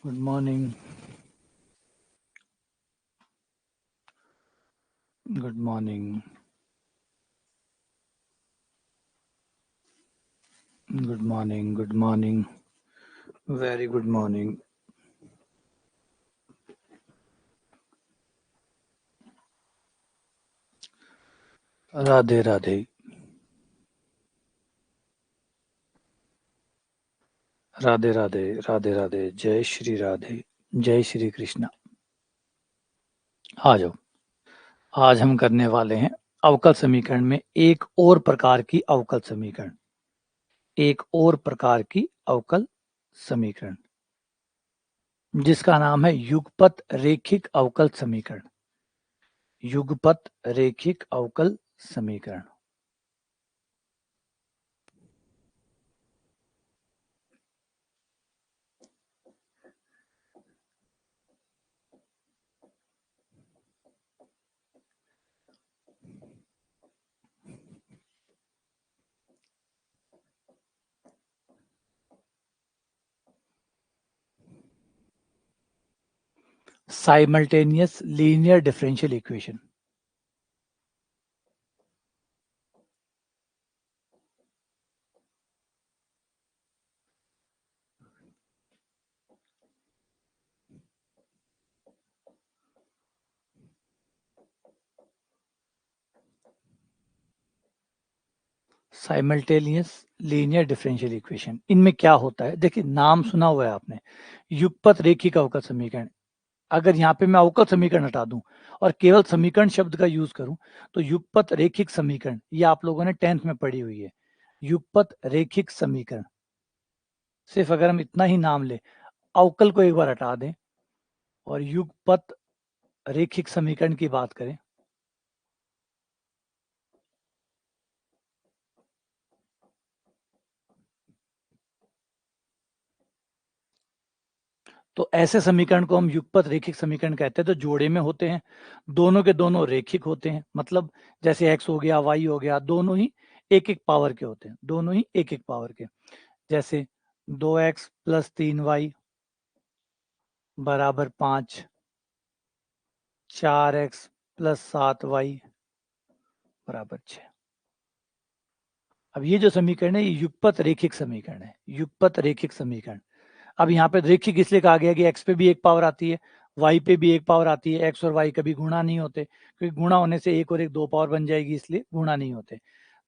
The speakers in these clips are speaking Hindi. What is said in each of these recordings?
Good morning. Good morning. Good morning. Good morning. Very good morning. Radhe Radhe. Radhe Radhe. Radhe Radhe. जय श्री राधे. जय श्री कृष्णा. आ जाओ. आज हम करने वाले हैं अवकल समीकरण में एक और प्रकार की अवकल समीकरण. एक और प्रकार की अवकल समीकरण जिसका नाम है युगपत रेखिक अवकल समीकरण. युगपत रेखिक अवकल समीकरण. Simultaneous linear differential equation. Simultaneous linear differential equation. इनमें क्या होता है, देखिए नाम सुना हुआ है आपने, युगपत रेखिक अवकल समीकरण. अगर यहाँ पे मैं अवकल समीकरण हटा दूं और केवल समीकरण शब्द का यूज करूं तो युगपत रेखिक समीकरण, ये आप लोगों ने 10th में पढ़ी हुई है. युगपत रेखिक समीकरण, सिर्फ अगर हम इतना ही नाम ले, अवकल को एक बार हटा दें और युगपत रेखिक समीकरण की बात करें, तो ऐसे समीकरण को हम युगपत रेखिक समीकरण कहते हैं. तो जोड़े में होते हैं, दोनों के दोनों रेखिक होते हैं. मतलब जैसे x हो गया, y हो गया, दोनों ही एक एक पावर के होते हैं. दोनों ही एक एक पावर के. जैसे 2x + 3y बराबर 5, 4x + 7y बराबर 6. अब ये जो समीकरण है ये युगपत रेखिक समीकरण है. युगपत रेखिक समीकरण. अब यहाँ पे रेखिक इसलिए कहा गया कि x पे भी एक पावर आती है, y पे भी एक पावर आती है. x और y कभी गुणा नहीं होते, क्योंकि गुणा होने से एक और एक दो पावर बन जाएगी, इसलिए गुणा नहीं होते.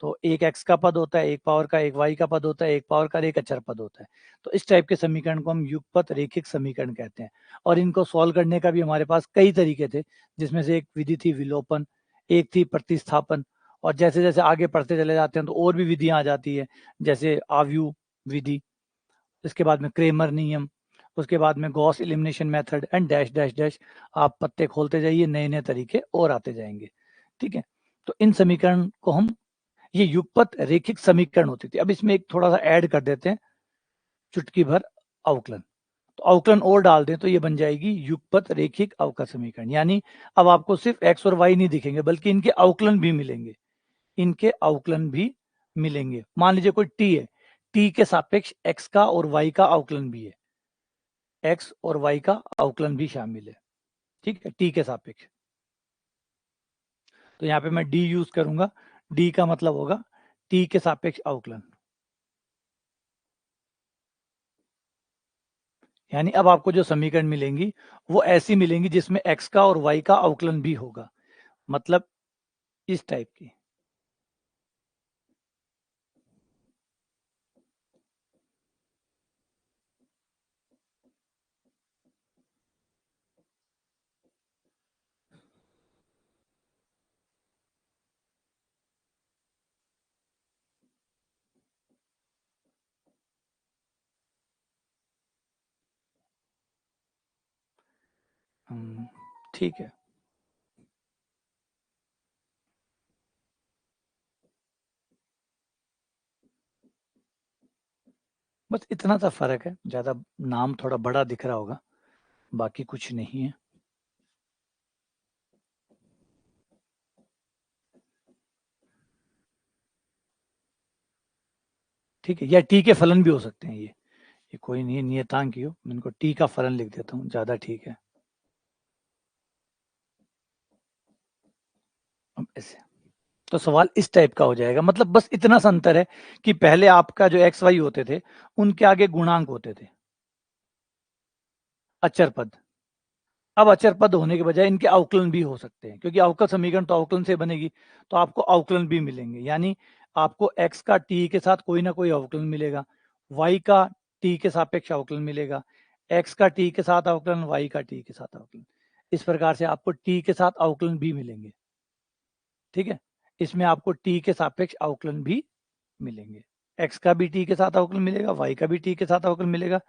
तो एक x का पद होता है एक पावर का, एक y का पद होता है एक पावर का, एक अचर पद होता है. तो इस टाइप के समीकरण को हम युगपत रेखिक समीकरण कहते हैं. और इनको सॉल्व करने का भी हमारे पास कई तरीके थे, जिसमें से एक विधि थी विलोपन, एक थी प्रतिस्थापन, और जैसे जैसे आगे पढ़ते चले जाते हैं तो और भी विधियां आ जाती है, जैसे आव्यूह विधि, इसके बाद में क्रेमर नियम, उसके बाद में Gauss elimination method and dash dash dash. आप पत्ते खोलते जाइए, नए नए तरीके और आते जाएंगे. ठीक है. तो इन समीकरण को हम, ये युगपत रेखिक समीकरण होती थी. अब इसमें एक थोड़ा सा ऐड कर देते हैं, चुटकी भर अवकलन. तो अवकलन और डाल दें तो ये बन जाएगी युगपत रेखिक अवकल समीकरण. यानी अब आपको सिर्फ x और y नहीं दिखेंगे, बल्कि इनके अवकलन भी मिलेंगे. इनके अवकलन भी मिलेंगे. मान लीजिए कोई t है, t के सापेक्ष x का और y का अवकलन भी है, x और y का अवकलन भी शामिल है. ठीक है, t के सापेक्ष. तो यहाँ पे मैं d यूज करूंगा. d का मतलब होगा t के सापेक्ष अवकलन. यानी अब आपको जो समीकरण मिलेंगी वो ऐसी मिलेंगी जिसमें x का और y का अवकलन भी होगा. मतलब इस टाइप की. ठीक है. बस इतना सा फर्क है, ज्यादा नाम थोड़ा बड़ा दिख रहा होगा, बाकी कुछ नहीं है. ठीक है, या टी के फलन भी हो सकते हैं ये. ये कोई नहीं है, नियतांक ही हो, मैं इनको टी का फलन लिख देता हूँ, ज्यादा ठीक है। अब ऐसे तो सवाल इस टाइप का हो जाएगा, मतलब बस इतना सा अंतर है कि पहले आपका जो एक्स वाई होते थे उनके आगे गुणांक होते थे, अचर पद। अब अचर पद होने के बजाय इनके अवकलन भी हो सकते हैं, क्योंकि अवकल समीकरण तो अवकलन से बनेगी, तो आपको अवकलन भी मिलेंगे। यानी आपको x का t के साथ कोई ना कोई अवकलन मिलेगा, y का t के सापेक्ष अवकलन मिलेगा, x का t के साथ अवकलन, y का t के साथ अवकलन। इस प्रकार से आपको t के साथ अवकलन भी मिलेंगे। ठीक है, इसमें आपको t के सापेक्ष अवकलन भी मिलेंगे, x का भी t के साथ अवकलन मिलेगा, y का भी t के साथ अवकलन मिलेगा।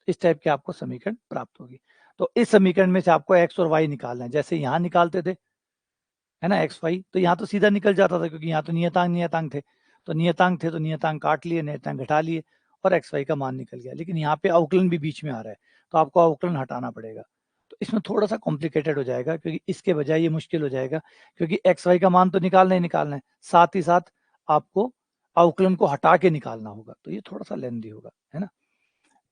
इस टाइप के आपको समीकरण प्राप्त होगी। तो इस समीकरण में से आपको x और y निकालना है, जैसे यहाँ निकालते थे, है ना, एक्स वाई, तो यहाँ तो सीधा निकल जाता था, क्योंकि यहाँ तो नियतांक नियतांक थे, तो नियतांक थे तो नियतांक काट लिए, नियतांक घटा लिए और एक्स वाई का मान निकल गया। लेकिन यहाँ पे अवकलन भी बीच में आ रहा है, तो आपको अवकलन हटाना पड़ेगा। तो इसमें थोड़ा सा कॉम्प्लिकेटेड हो जाएगा, क्योंकि इसके बजाय ये मुश्किल हो जाएगा, क्योंकि एक्स वाई का मान तो निकालना ही निकालना है, साथ ही साथ आपको अवकलन को हटा के निकालना होगा, तो ये थोड़ा सा लेंदी होगा, है ना।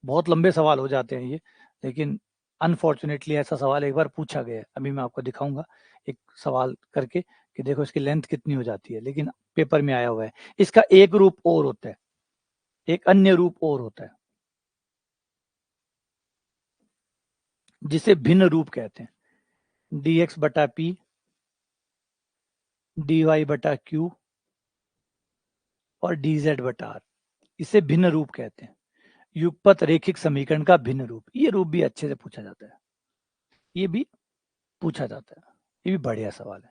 बहुत लंबे सवाल हो जाते हैं ये, लेकिन अनफॉर्चुनेटली ऐसा सवाल एक बार पूछा गया है। अभी मैं आपको दिखाऊंगा एक सवाल करके कि देखो इसकी लेंथ कितनी हो जाती है, लेकिन पेपर में आया हुआ है। इसका एक रूप और होता है, एक अन्य रूप और होता है, जिसे भिन्न रूप कहते हैं। dx बटा p, dy बटा q और dz बटा r, इसे भिन्न रूप कहते हैं। युगपत रेखिक समीकरण का भिन्न रूप, ये रूप भी अच्छे से पूछा जाता है, ये भी पूछा जाता है, ये भी बढ़िया सवाल है।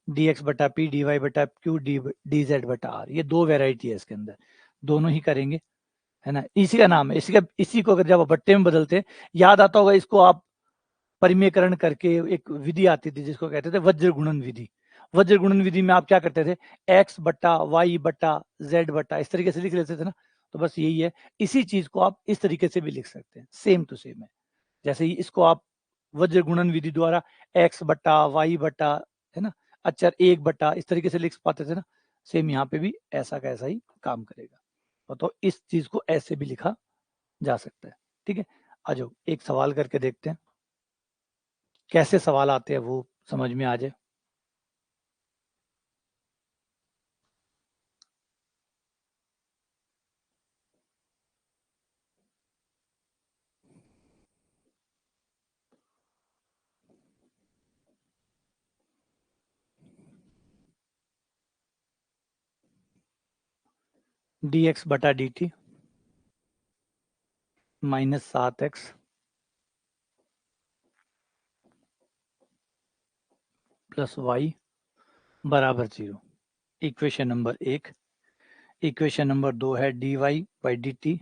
dx बटा पी, डी वाई बटा क्यू, डी जेड बटा आर, ये दो वेराइटी है इसके अंदर, दोनों ही करेंगे, है ना। इसी का नाम है, इसी को अगर जब बट्टे में बदलते हैं, याद आता होगा इसको, आप परिमेयकरण करके एक विधि आती थी जिसको कहते थे वज्र गुणन विधि। वज्र गुणन विधि में आप क्या करते थे, एक्स बटा वाई बटा जेड बटा इस तरीके से लिख लेते थे ना। तो बस यही है, इसी चीज को आप इस तरीके से भी लिख सकते हैं, सेम टू सेम है। जैसे ही इसको आप वज्र गुणन विधि द्वारा एक्स बटा वाई बटा, है ना, अचर एक बटा इस तरीके से लिख पाते थे ना, सेम यहाँ पे भी ऐसा का ऐसा ही काम करेगा। तो इस चीज को ऐसे भी लिखा जा सकता है। ठीक है, आ जाओ एक सवाल करके देखते हैं, कैसे सवाल आते हैं वो समझ में आ जाए। डी एक्स बटा D T -7x plus Y बराबर 0। Equation number 1। इक्वेशन नंबर 2 है D Y by D T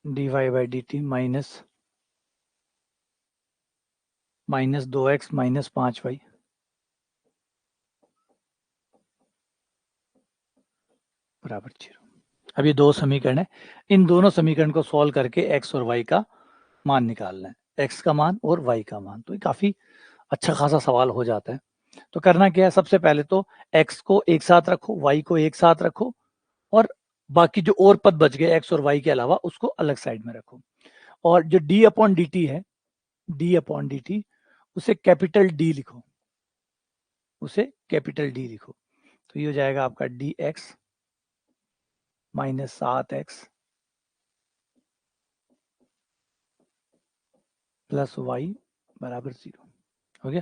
D Y by D T -2x -5y बराबर 0। अब ये दो समीकरण है, इन दोनों समीकरण को सॉल्व करके x और y का मान निकालना है, x का मान और y का मान। तो ये काफी अच्छा खासा सवाल हो जाता है। तो करना क्या है, सबसे पहले तो x को एक साथ रखो, y को एक साथ रखो, और बाकी जो और पद बच गए x और y के अलावा उसको अलग साइड में रखो। और जो d अपॉन डी टी है, d अपॉन डी टी, उसे कैपिटल D लिखो, उसे कैपिटल D लिखो। तो ये हो जाएगा आपका dx -7x प्लस वाई बराबर 0। हो गया।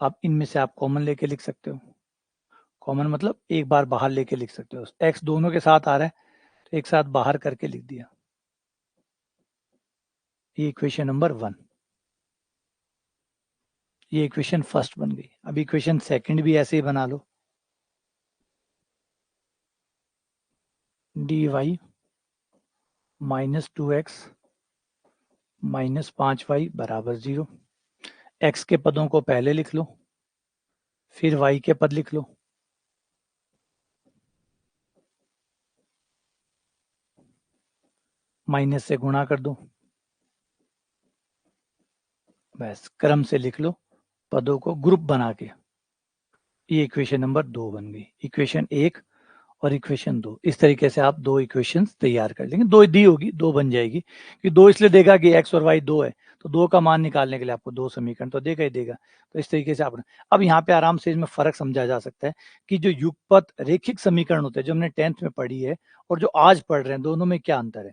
अब इनमें से आप कॉमन लेके लिख सकते हो, कॉमन मतलब एक बार बाहर लेके लिख सकते हो, x दोनों के साथ आ रहा है तो एक साथ बाहर करके लिख दिया। ये इक्वेशन नंबर 1, ये इक्वेशन फर्स्ट बन गई। अब इक्वेशन सेकंड भी ऐसे ही बना लो, डी वाई -2x -5y बराबर 0। x के पदों को पहले लिख लो, फिर y के पद लिख लो, माइनस से गुणा कर दो, बस क्रम से लिख लो पदों को ग्रुप बना के। ये इक्वेशन नंबर 2 बन गई। इक्वेशन 1 और इक्वेशन 2। इस तरीके से आप 2 इक्वेशंस तैयार कर लेंगे। 2 दी होगी, 2 बन जाएगी कि 2 इसलिए देगा कि x और y 2 है, तो 2 का मान निकालने के लिए आपको 2 समीकरण तो देगा ही देगा। तो इस तरीके से आप अब यहाँ पे आराम से इसमें फर्क समझा जा सकता है कि जो युगपत रेखिक समीकरण होते हैं जो हमने 10th में पढ़ी है और जो आज पढ़ रहे हैं, दोनों में क्या अंतर है।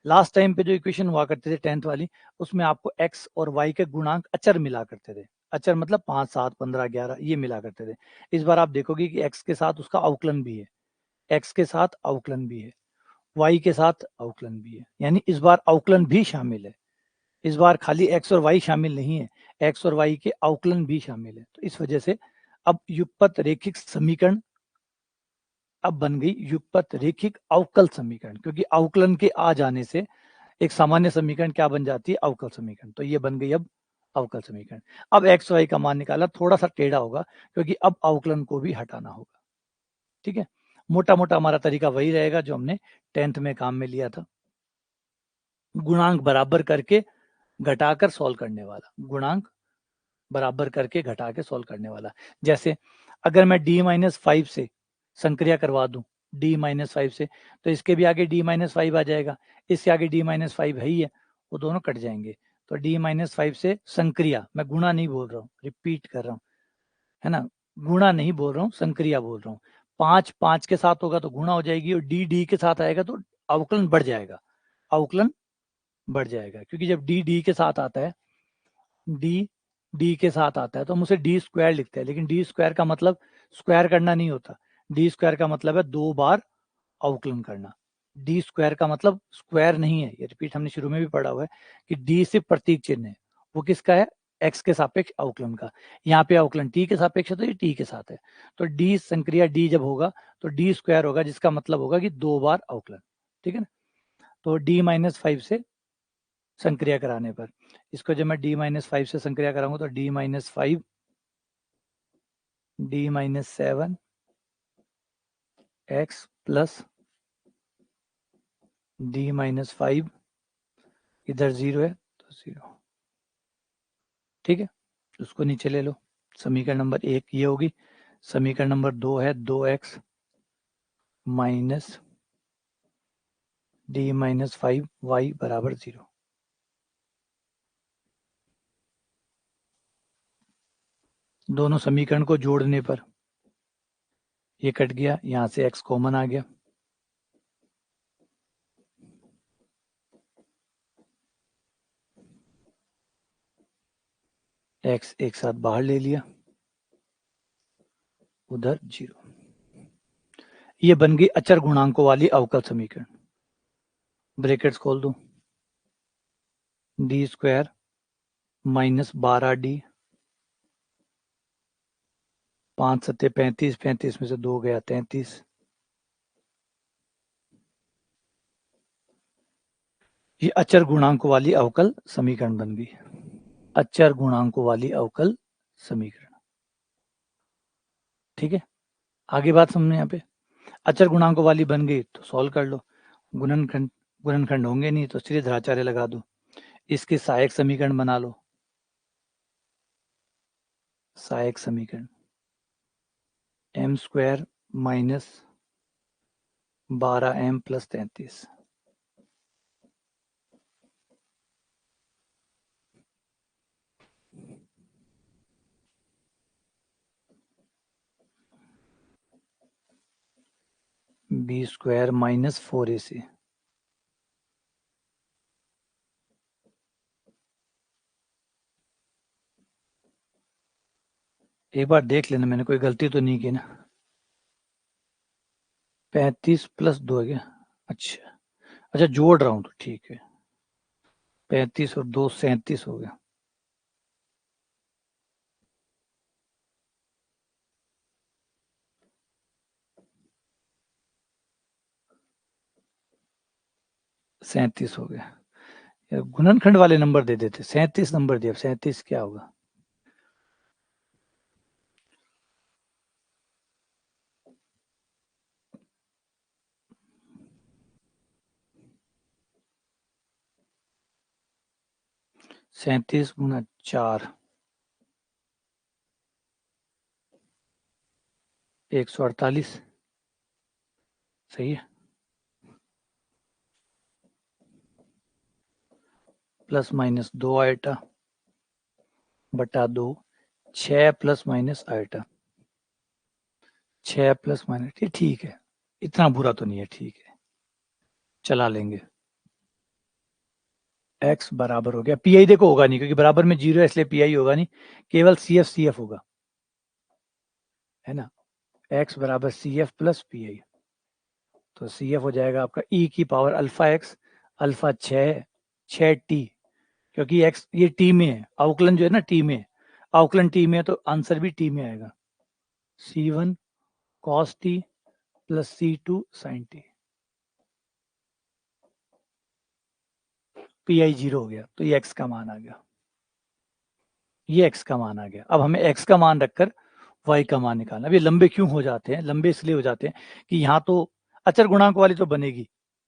लास्ट टाइम पे जो इक्वेशन हुआ करते थे 10th वाली, उसमें आपको x और y के गुणांक अचर मिला करते थे। अचर मतलब 5, 7, 15, 11 ये मिला करते थे। इस बार आप देखोगे कि x के साथ उसका अवकलन भी है, x के साथ अवकलन भी है, y के साथ अवकलन भी है, यानी इस बार अवकलन भी शामिल है। इस बार खाली x और y शामिल नहीं है, x और y के अवकलन भी शामिल है। तो इस वजह से अब युगपत रेखिक समीकरण अब बन गई युगपत रेखिक अवकल समीकरण, क्योंकि अवकलन के आ जाने से एक सामान्य समीकरण क्या बन जाती है, अवकल समीकरण। तो ये बन गई अब अवकल समीकरण। अब x y का मान निकाला, थोड़ा सा टेढ़ा होगा क्योंकि अब अवकलन को भी हटाना होगा। ठीक है, मोटा मोटा हमारा तरीका वही रहेगा जो हमने 10th में काम में लिया था, गुणांक बराबर करके घटाकर सॉल्व करने वाला, गुणांक बराबर करके घटा के सॉल्व करने वाला। जैसे अगर मैं d-5 से संक्रिया करवा दूं d-5 से, तो इसके भी आगे d-5 आ जाएगा, इससे आगे d-5 है ही है, वो दोनों कट जाएंगे। तो d-5 से संक्रिया, मैं गुणा नहीं बोल रहा हूँ, रिपीट कर रहा हूँ, है ना, गुणा नहीं बोल रहा हूँ, संक्रिया बोल रहा हूँ। 5 5 के साथ होगा तो गुणा हो जाएगी, और d के साथ आएगा तो अवकलन बढ़ जाएगा, अवकलन बढ़ जाएगा, क्योंकि जब d के साथ आता है, डी के साथ आता है तो हम उसे डी स्क्वायर लिखते हैं, लेकिन डी स्क्वायर का मतलब स्क्वायर करना नहीं होता। डी स्क्वायर का मतलब है 2 बार अवकलन करना। डी स्क्वायर का मतलब स्क्वायर नहीं है, ये रिपीट हमने शुरू में भी पढ़ा हुआ है कि डी से प्रतीक चिन्ह है, वो किसका है, एक्स के सापेक्ष अवकलन का। यहाँ पे अवकलन टी के सापेक्ष है तो ये टी के साथ है, तो डी संक्रिया डी जब होगा तो डी स्क्वायर होगा, जिसका मतलब होगा कि 2 बार अवकलन। ठीक है ना, तो d-5 से संक्रिया कराने पर, इसको जब मैं d-5 से संक्रिया कराऊंगा तो d-5 d-7 x plus d-5, इधर 0 है तो 0। ठीक है, उसको नीचे ले लो। समीकरण नंबर 1 ये होगी। समीकरण नंबर 2 है 2x माइनस d-5y बराबर 0। दोनों समीकरण को जोड़ने पर ये कट गया, यहां से x कॉमन आ गया, x एक साथ बाहर ले लिया, उधर 0। ये बन गई अचर गुणांकों वाली अवकल समीकरण। ब्रैकेट्स खोल दो, डी स्क्वायर माइनस 12d, 5 सत्ते 35, 35 में से 2 गया 33, ये अचर गुणांकों वाली अवकल समीकरण बन गई। अचर गुणांकों वाली अवकल समीकरण। ठीक है, आगे बात समझ यहाँ पे। अचर गुणांकों वाली बन गई तो सॉल्व कर लो। गुणनखंड होंगे नहीं तो सीधे धराचार्य लगा दो, इसके सहायक समीकरण बना लो। सहायक समीकरण m square minus 12m plus 33, B square minus 4ac। एक बार देख लेना मैंने कोई गलती तो नहीं की ना। 35 प्लस 2 है क्या, अच्छा अच्छा जोड़ रहा हूँ तो ठीक है, 35 और 2 37 हो गया। सैंतीस हो गया। गुणनखंड वाले नंबर दे देते, 37 नंबर दिया, 37 क्या होगा, सैंतीस गुना 4, 148, सही है, प्लस माइनस 2 आइटा बटा 2, 6 प्लस माइनस आइटा, 6 प्लस माइनस, ठीक है, इतना बुरा तो नहीं है, ठीक है, चला लेंगे। x बराबर हो गया, पी आई देखो होगा नहीं क्योंकि बराबर में 0 है, इसलिए पी आई होगा नहीं, केवल सी एफ होगा, है ना। x बराबर C F plus P I, तो सी एफ हो जाएगा आपका e की power alpha x, alpha 6t, क्योंकि x ये टी में है, अवकलन जो है ना टी में, अवकलन टी में है, तो आंसर भी टी में आएगा, c1 cos t plus c2 sin t, P I 0 हो गया, तो ये x का मान आ गया, ये x का मान आ गया। अब हमें x का मान रखकर y का मान निकालना। अब ये लंबे क्यों हो जाते हैं, लंबे इसलिए हो जाते हैं कि यहाँ तो अचर गुणांक वाली तो बनेगी,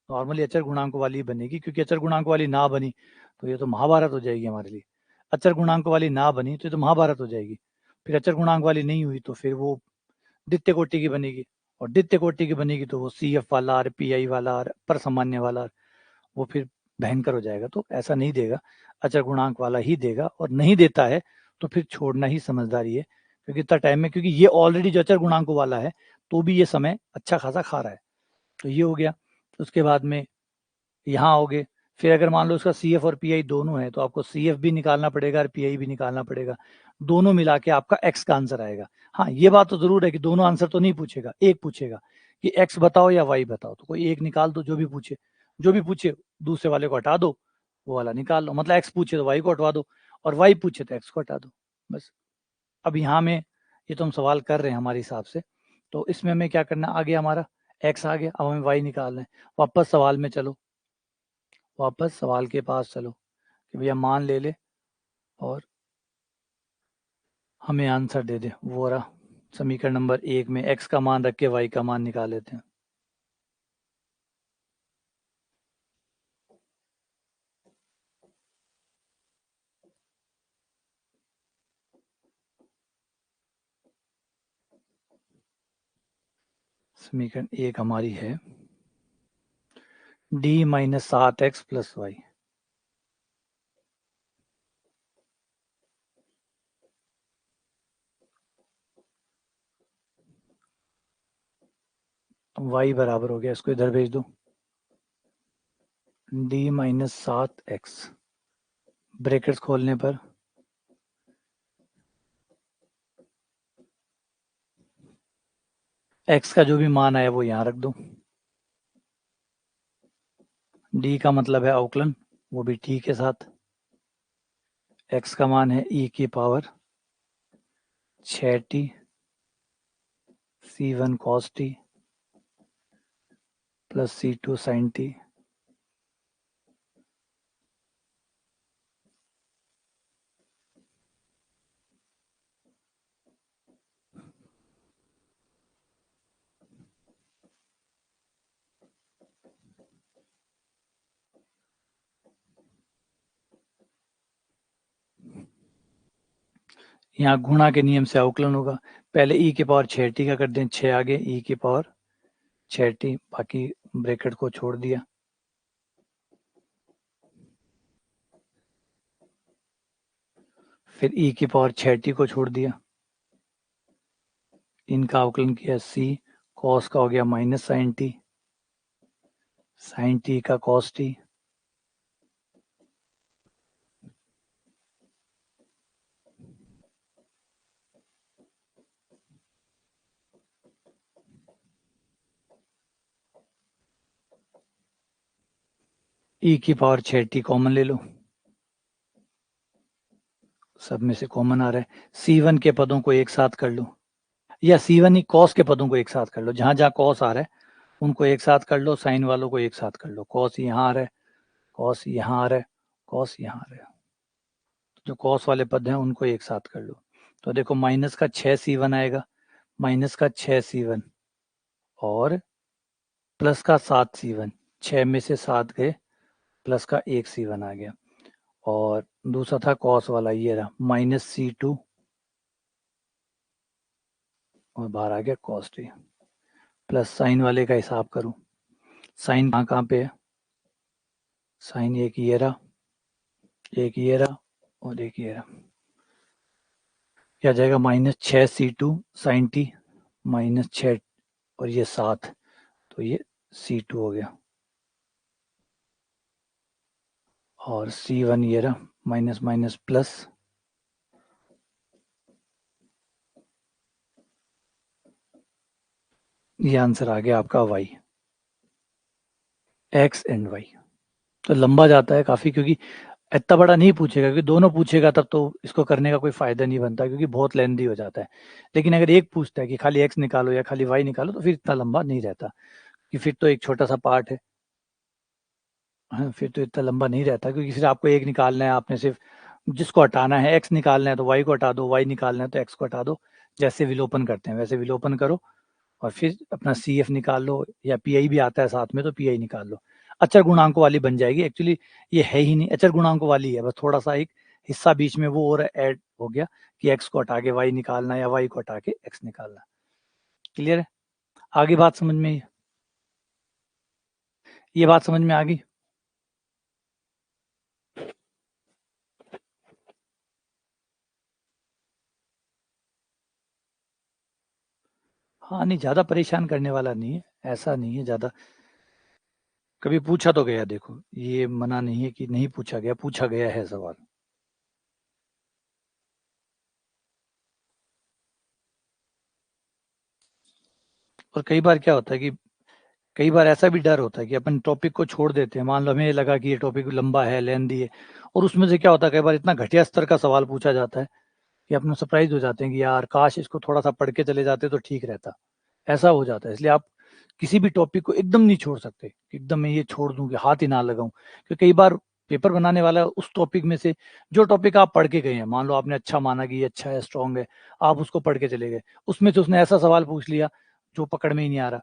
नॉर्मली अचर गुणांक वाली बनेगी, क्योंकि अचर गुणांक वाली ना बनी तो ये तो महाभारत हो जाएगी हमारे लिए, अचर गुणांक वाली ना बनी तो ये तो महाभारत हो जाएगी, फिर अचर गुणांक वाली नहीं हुई तो फिर वो द्वितीय कोटि की बनेगी, और द्वितीय कोटि की बनेगी तो वो सी एफ वाला आर, पी आई वाला आर, पर सामान्य वाला आर, वो फिर भयंकर हो जाएगा। तो ऐसा नहीं देगा, अचर गुणांक वाला ही देगा, और नहीं देता है तो फिर छोड़ना ही समझदारी है, क्योंकि इतना टाइम में, क्योंकि ये ऑलरेडी जो अचर गुणांकों वाला है तो भी ये समय अच्छा खासा खा रहा है, तो ये हो गया। उसके बाद में यहाँ आओगे, फिर अगर मान लो उसका सी एफ और पी आई दोनों है तो आपको सी एफ भी निकालना पड़ेगा और पी आई भी निकालना पड़ेगा, दोनों मिला के आपका एक्स का आंसर आएगा। हाँ, ये बात तो जरूर है कि दोनों आंसर तो नहीं पूछेगा, एक पूछेगा कि एक्स बताओ या वाई बताओ, तो कोई एक निकाल दो, जो भी पूछे, जो भी पूछे दूसरे वाले को हटा दो, वो वाला निकाल लो, मतलब एक्स पूछे तो वाई को हटवा दो, और वाई पूछे तो एक्स को हटा दो, बस। अब यहाँ में ये तो हम सवाल कर रहे हैं हमारे हिसाब से, तो इसमें हमें क्या करना, आ गया हमारा एक्स आ गया, अब हमें वाई निकालना है। वापस सवाल में चलो, वापस सवाल के पास चलो कि भैया मान ले ले और हमें आंसर दे दे, वो रहा समीकरण नंबर 1 में x का मान रख के y का मान निकाल लेते हैं। समीकरण 1 हमारी है d minus 7x plus Y, y बराबर हो गया, इसको इधर भेज दो, d माइनस 7x, ब्रैकेट्स खोलने पर x का जो भी मान आया वो यहाँ रख दो, d का मतलब है अवकलन, वो भी t के साथ, x का मान है e की power 6t c1 cos t plus c2 sin t, यहाँ गुणा के नियम से अवकलन होगा, पहले e के पावर 6t का कर दें, 6 आगे e की पावर 6t, बाकी ब्रैकेट को छोड़ दिया, फिर e की पावर 6t को छोड़ दिया, इनका अवकलन किया, c cos का हो गया minus sine T, sine T का cos t, e की पावर 6t कॉमन ले लो, सब में से कॉमन आ रहा है, c1 के पदों को एक साथ कर लो, या c1 ही cos के पदों को एक साथ कर लो, जहां जहां cos आ रहा है उनको एक साथ कर लो, साइन वालों को एक साथ कर लो, cos यहाँ आ रहा है, cos यहाँ आ रहा है, cos यहाँ आ रहा है, जो cos वाले पद हैं उनको एक साथ कर लो, तो देखो माइनस का 6c1 आएगा, माइनस का 6c1 और प्लस का 7c1, 6 में से 7 गए, प्लस का 1c1 आ गया, और दूसरा था कॉस वाला, ये रहा माइनस c2 और बाहर आ गया cos t, प्लस साइन वाले का हिसाब करूं, साइन कहाँ पे है, साइन एक ये रहा, एक ये रहा और एक ये रहा, क्या जाएगा -6c2 साइन टी -6 और ये 7, तो ये c2 हो गया और c1 ये रहा माइनस माइनस प्लस, ये आंसर आ गया आपका y, x एंड y। तो लंबा जाता है काफ़ी, क्योंकि इतना बड़ा नहीं पूछेगा, क्योंकि दोनों पूछेगा तब तो इसको करने का कोई फ़ायदा नहीं बनता, क्योंकि बहुत लेंदी हो जाता है। लेकिन अगर एक पूछता है कि खाली x निकालो या खाली y निकालो, तो फिर इतना लंबा नहीं रहता, कि फिर तो एक छोटा सा पार्ट है, हाँ, फिर तो इतना लंबा नहीं रहता, क्योंकि फिर आपको एक निकालना है, आपने सिर्फ जिसको हटाना है, x निकालना है तो y को हटा दो, y निकालना है तो x को हटा दो, जैसे विलोपन करते हैं वैसे विलोपन करो और फिर अपना CF निकाल लो, या PI भी आता है साथ में तो PI निकाल लो, अचर गुणांकों वाली बन जाएगी। एक्चुअली ये है ही नहीं, अचर गुणांकों वाली है, बस थोड़ा सा एक हिस्सा बीच में वो और ऐड हो गया कि x को हटा के y निकालना या y को हटा के x निकालना। क्लियर है? आगे बात समझ में, ये बात समझ में आ गई? हाँ, नहीं ज़्यादा परेशान करने वाला नहीं है, ऐसा नहीं है ज़्यादा। कभी पूछा तो गया, देखो ये मना नहीं है कि नहीं पूछा गया, पूछा गया है सवाल। और कई बार क्या होता है कि कई बार ऐसा भी डर होता है कि अपन टॉपिक को छोड़ देते हैं, मान लो हमें लगा कि ये टॉपिक लंबा है, लेंदी है, और उसमें से क्या होता है कई बार इतना घटिया स्तर का सवाल पूछा जाता है कि अपन सरप्राइज हो जाते हैं कि यार काश इसको थोड़ा सा पढ़ के चले जाते तो ठीक रहता। ऐसा हो जाता है, इसलिए आप किसी भी टॉपिक को एकदम नहीं छोड़ सकते कि एकदम मैं ये छोड़ दूं कि हाथ ही ना लगाऊं, क्योंकि कई बार पेपर बनाने वाला उस टॉपिक में से जो टॉपिक आप पढ़ के गए हैं, मान लो आपने अच्छा माना कि ये अच्छा है, स्ट्रांग है, आप उसको पढ़ के चले गए, उसमें से उसने ऐसा सवाल पूछ लिया जो पकड़ में ही नहीं आ रहा,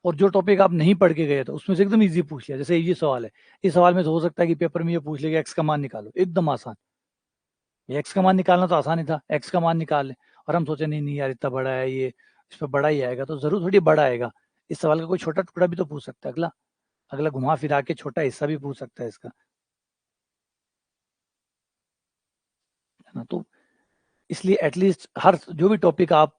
और जो टॉपिक आप नहीं पढ़ के गए थे उसमें से एकदम ईजी पूछ लिया, जैसे ये सवाल है, इस सवाल में तो हो सकता है कि पेपर में ये पूछ लेगा एक्स का मान निकालो, एकदम आसान, एक्स का मान निकालना तो आसान ही था, एक्स का मान निकाल ले, और हम सोचे नहीं नहीं यार इतना बड़ा है ये, इस पर बड़ा ही आएगा, तो जरूर थोड़ी बड़ा आएगा, इस सवाल का कोई छोटा टुकड़ा भी तो पूछ सकता है, अगला अगला घुमा फिरा के छोटा हिस्सा भी पूछ सकता है इसका, है ना? तो इसलिए एटलीस्ट हर जो भी टॉपिक आप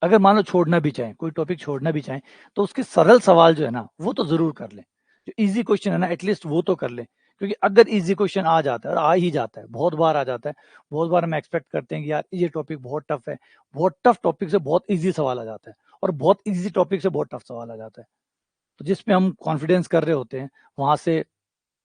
अगर मान लो छोड़ना भी चाहें, कोई टॉपिक छोड़ना भी चाहें, तो उसके सरल सवाल जो है ना वो तो जरूर कर लें, जो इजी क्वेश्चन है ना एटलीस्ट वो तो कर लें, क्योंकि अगर इजी क्वेश्चन आ जाता है, और आ ही जाता है, बहुत बार आ जाता है, बहुत बार हम एक्सपेक्ट करते हैं कि यार ये टॉपिक बहुत टफ है, बहुत टफ टॉपिक से बहुत ईजी सवाल आ जाता है, और बहुत ईजी टॉपिक से बहुत टफ सवाल आ जाता है, तो जिसपे हम कॉन्फिडेंस कर रहे होते हैं वहां से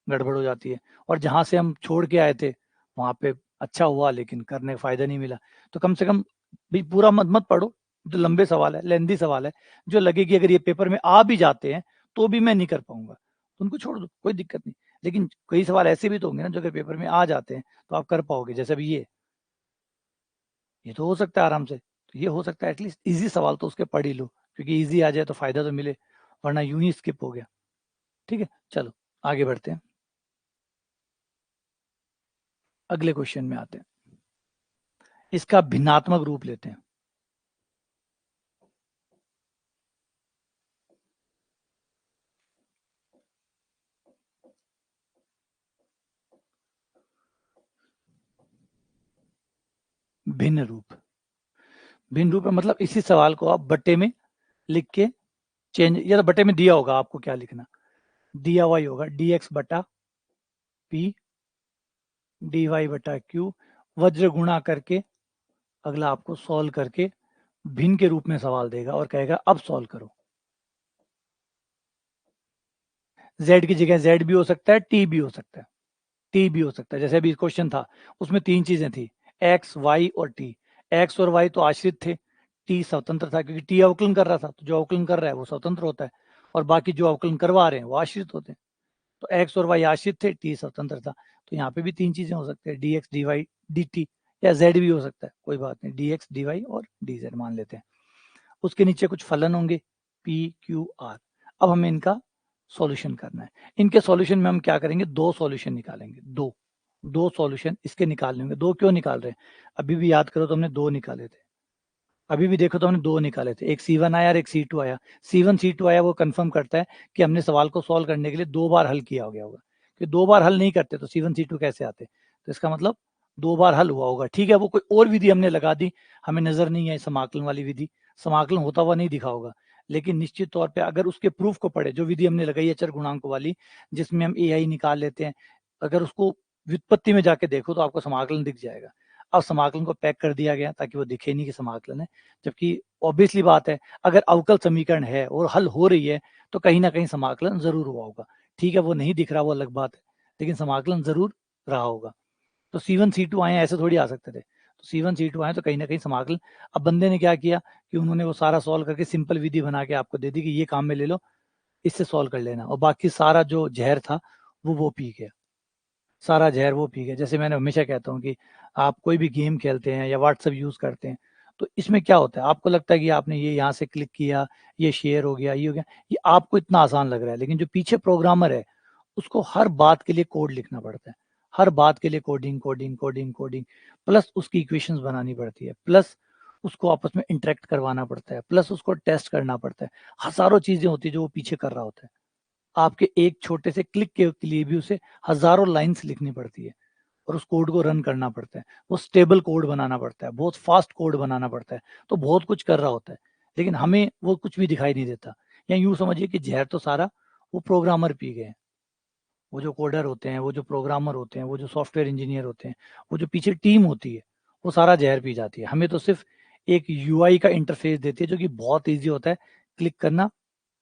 गड़बड़ हो जाती है, और जहाँ से हम छोड़ के आए थे वहाँ पे अच्छा हुआ, लेकिन करने का फ़ायदा नहीं मिला। तो कम से कम भी पूरा मत मत पढ़ो, जो लंबे सवाल है, लेंदी सवाल है, जो लगे कि अगर ये पेपर में आ भी जाते हैं, तो भी मैं नहीं कर पाऊँगा, तो उनको छोड़ दो, कोई दिक्कत नहीं। लेकिन कई सवाल ऐसे भी तो होंगे ना, जो अगर पेपर में आ जाते हैं, तो आप कर पाओगे। जैसे अभी ये तो हो सकता है आराम से, तो ये हो सकता है एटलीस्ट ईज़ी सवाल तो उसके पढ़ ही लो, क्योंकि ईज़ी आ जाए तो फ़ायदा तो मिले, वरना यूँ ही स्किप हो गया। ठीक है? चलो, आगे बढ़ते हैं। अगले क्वेश्चन में आते हैं। इसका भिन्नात्मक रूप लेते हैं। भिन्न रूप, भिन्न रूप है मतलब इसी सवाल को आप बट्टे में लिख के चेंज, या तो बट्टे में दिया होगा आपको क्या लिखना, दिया हुआ ही होगा dx बटा p dy बटा q, वज्र गुणा करके अगला आपको सॉल्व करके भिन्न के रूप में सवाल देगा और कहेगा अब सॉल्व करो। z की जगह z भी हो सकता है, t भी हो सकता है, t भी हो सकता है, जैसे अभी क्वेश्चन था उसमें तीन चीजें थी, x y और t, x और y तो आश्रित थे, t स्वतंत्र था, क्योंकि t अवकलन कर रहा था, तो जो अवकलन कर रहा है वो स्वतंत्र होता है, और बाकी जो अवकलन करवा रहे हैं वो आश्रित होते हैं, तो x और y आश्रित थे, t स्वतंत्र था, तो यहाँ पे भी तीन चीजें हो सकती है, dx dy dt, या z भी हो सकता है, कोई बात नहीं, dx dy और dz मान लेते हैं। उसके नीचे कुछ फलन होंगे p q r। अब हमें इनका सॉल्यूशन करना है। इनके सॉल्यूशन में हम क्या करेंगे, दो सॉल्यूशन निकालेंगे, दो दो सॉल्यूशन इसके निकाल लेंगे। दो क्यों निकाल रहे हैं, अभी भी याद करो तो हमने दो निकाले थे, अभी भी देखो तो हमने 2 निकाले थे, एक C1 आया और एक C2 आया। C1 C2 आया वो कंफर्म करता है कि हमने सवाल को सॉल्व करने के लिए 2 बार हल किया गया होगा, कि 2 बार हल नहीं करते तो C1 C2 कैसे आते? तो इसका मतलब 2 बार हल हुआ होगा। ठीक है, वो कोई और विधि हमने लगा दी, हमें नजर नहीं आई समाकलन वाली विधि, समाकलन होता हुआ नहीं दिखा होगा, लेकिन निश्चित तौर पे अगर उसके प्रूफ को पढ़े, जो विधि हमने लगाई है चर गुणांकों वाली, जिसमें हम AI निकाल लेते हैं, अगर उसको व्युत्पत्ति में जाके देखो तो आपको समाकलन दिख जाएगा। अब समाकलन को पैक कर दिया गया ताकि वो दिखे नहीं कि समाकलन है, जबकि ऑब्वियसली बात है, अगर अवकल समीकरण है और हल हो रही है तो कहीं ना कहीं समाकलन जरूर हुआ होगा। ठीक है, वो नहीं दिख रहा वो अलग बात है, लेकिन समाकलन जरूर रहा होगा। तो C1 C2 आए ऐसे थोड़ी आ सकते थे, तो C1 C2 आए तो कहीं ना कहीं समाकलन। अब बंदे ने क्या किया कि उन्होंने वो सारा सॉल्व करके सिंपल विधि बना के आपको दे दी कि ये काम में ले लो, इससे सॉल्व कर लेना, और बाकी सारा जो जहर था वो पी गया, सारा जहर वो पी गया। जैसे मैंने हमेशा कहता हूँ कि आप कोई भी गेम खेलते हैं या व्हाट्सएप यूज करते हैं, तो इसमें क्या होता है, आपको लगता है कि आपने ये यहाँ से क्लिक किया, ये शेयर हो गया, ये हो गया, ये आपको इतना आसान लग रहा है, लेकिन जो पीछे प्रोग्रामर है उसको हर बात के लिए कोड लिखना पड़ता है, हर बात के लिए coding coding coding coding, plus उसकी इक्वेशंस बनानी पड़ती है, प्लस उसको आपस में इंटरेक्ट करवाना पड़ता है, प्लस उसको टेस्ट करना पड़ता है, हजारों चीजें होती है जो वो पीछे कर रहा होता है। आपके एक छोटे से क्लिक के लिए भी उसे हजारों लाइंस लिखनी पड़ती है, और उस कोड को रन करना पड़ता है, वो स्टेबल कोड बनाना पड़ता है, बहुत फास्ट कोड बनाना पड़ता है, तो बहुत कुछ कर रहा होता है, लेकिन हमें वो कुछ भी दिखाई नहीं देता। या यूं समझिए कि जहर तो सारा वो प्रोग्रामर पी गए, वो जो कोडर होते हैं, वो जो प्रोग्रामर होते हैं, वो जो सॉफ्टवेयर इंजीनियर होते हैं, वो जो पीछे टीम होती है, वो सारा जहर पी जाती है। हमें तो सिर्फ एक UI का इंटरफेस देती है जो कि बहुत ईजी होता है, क्लिक करना,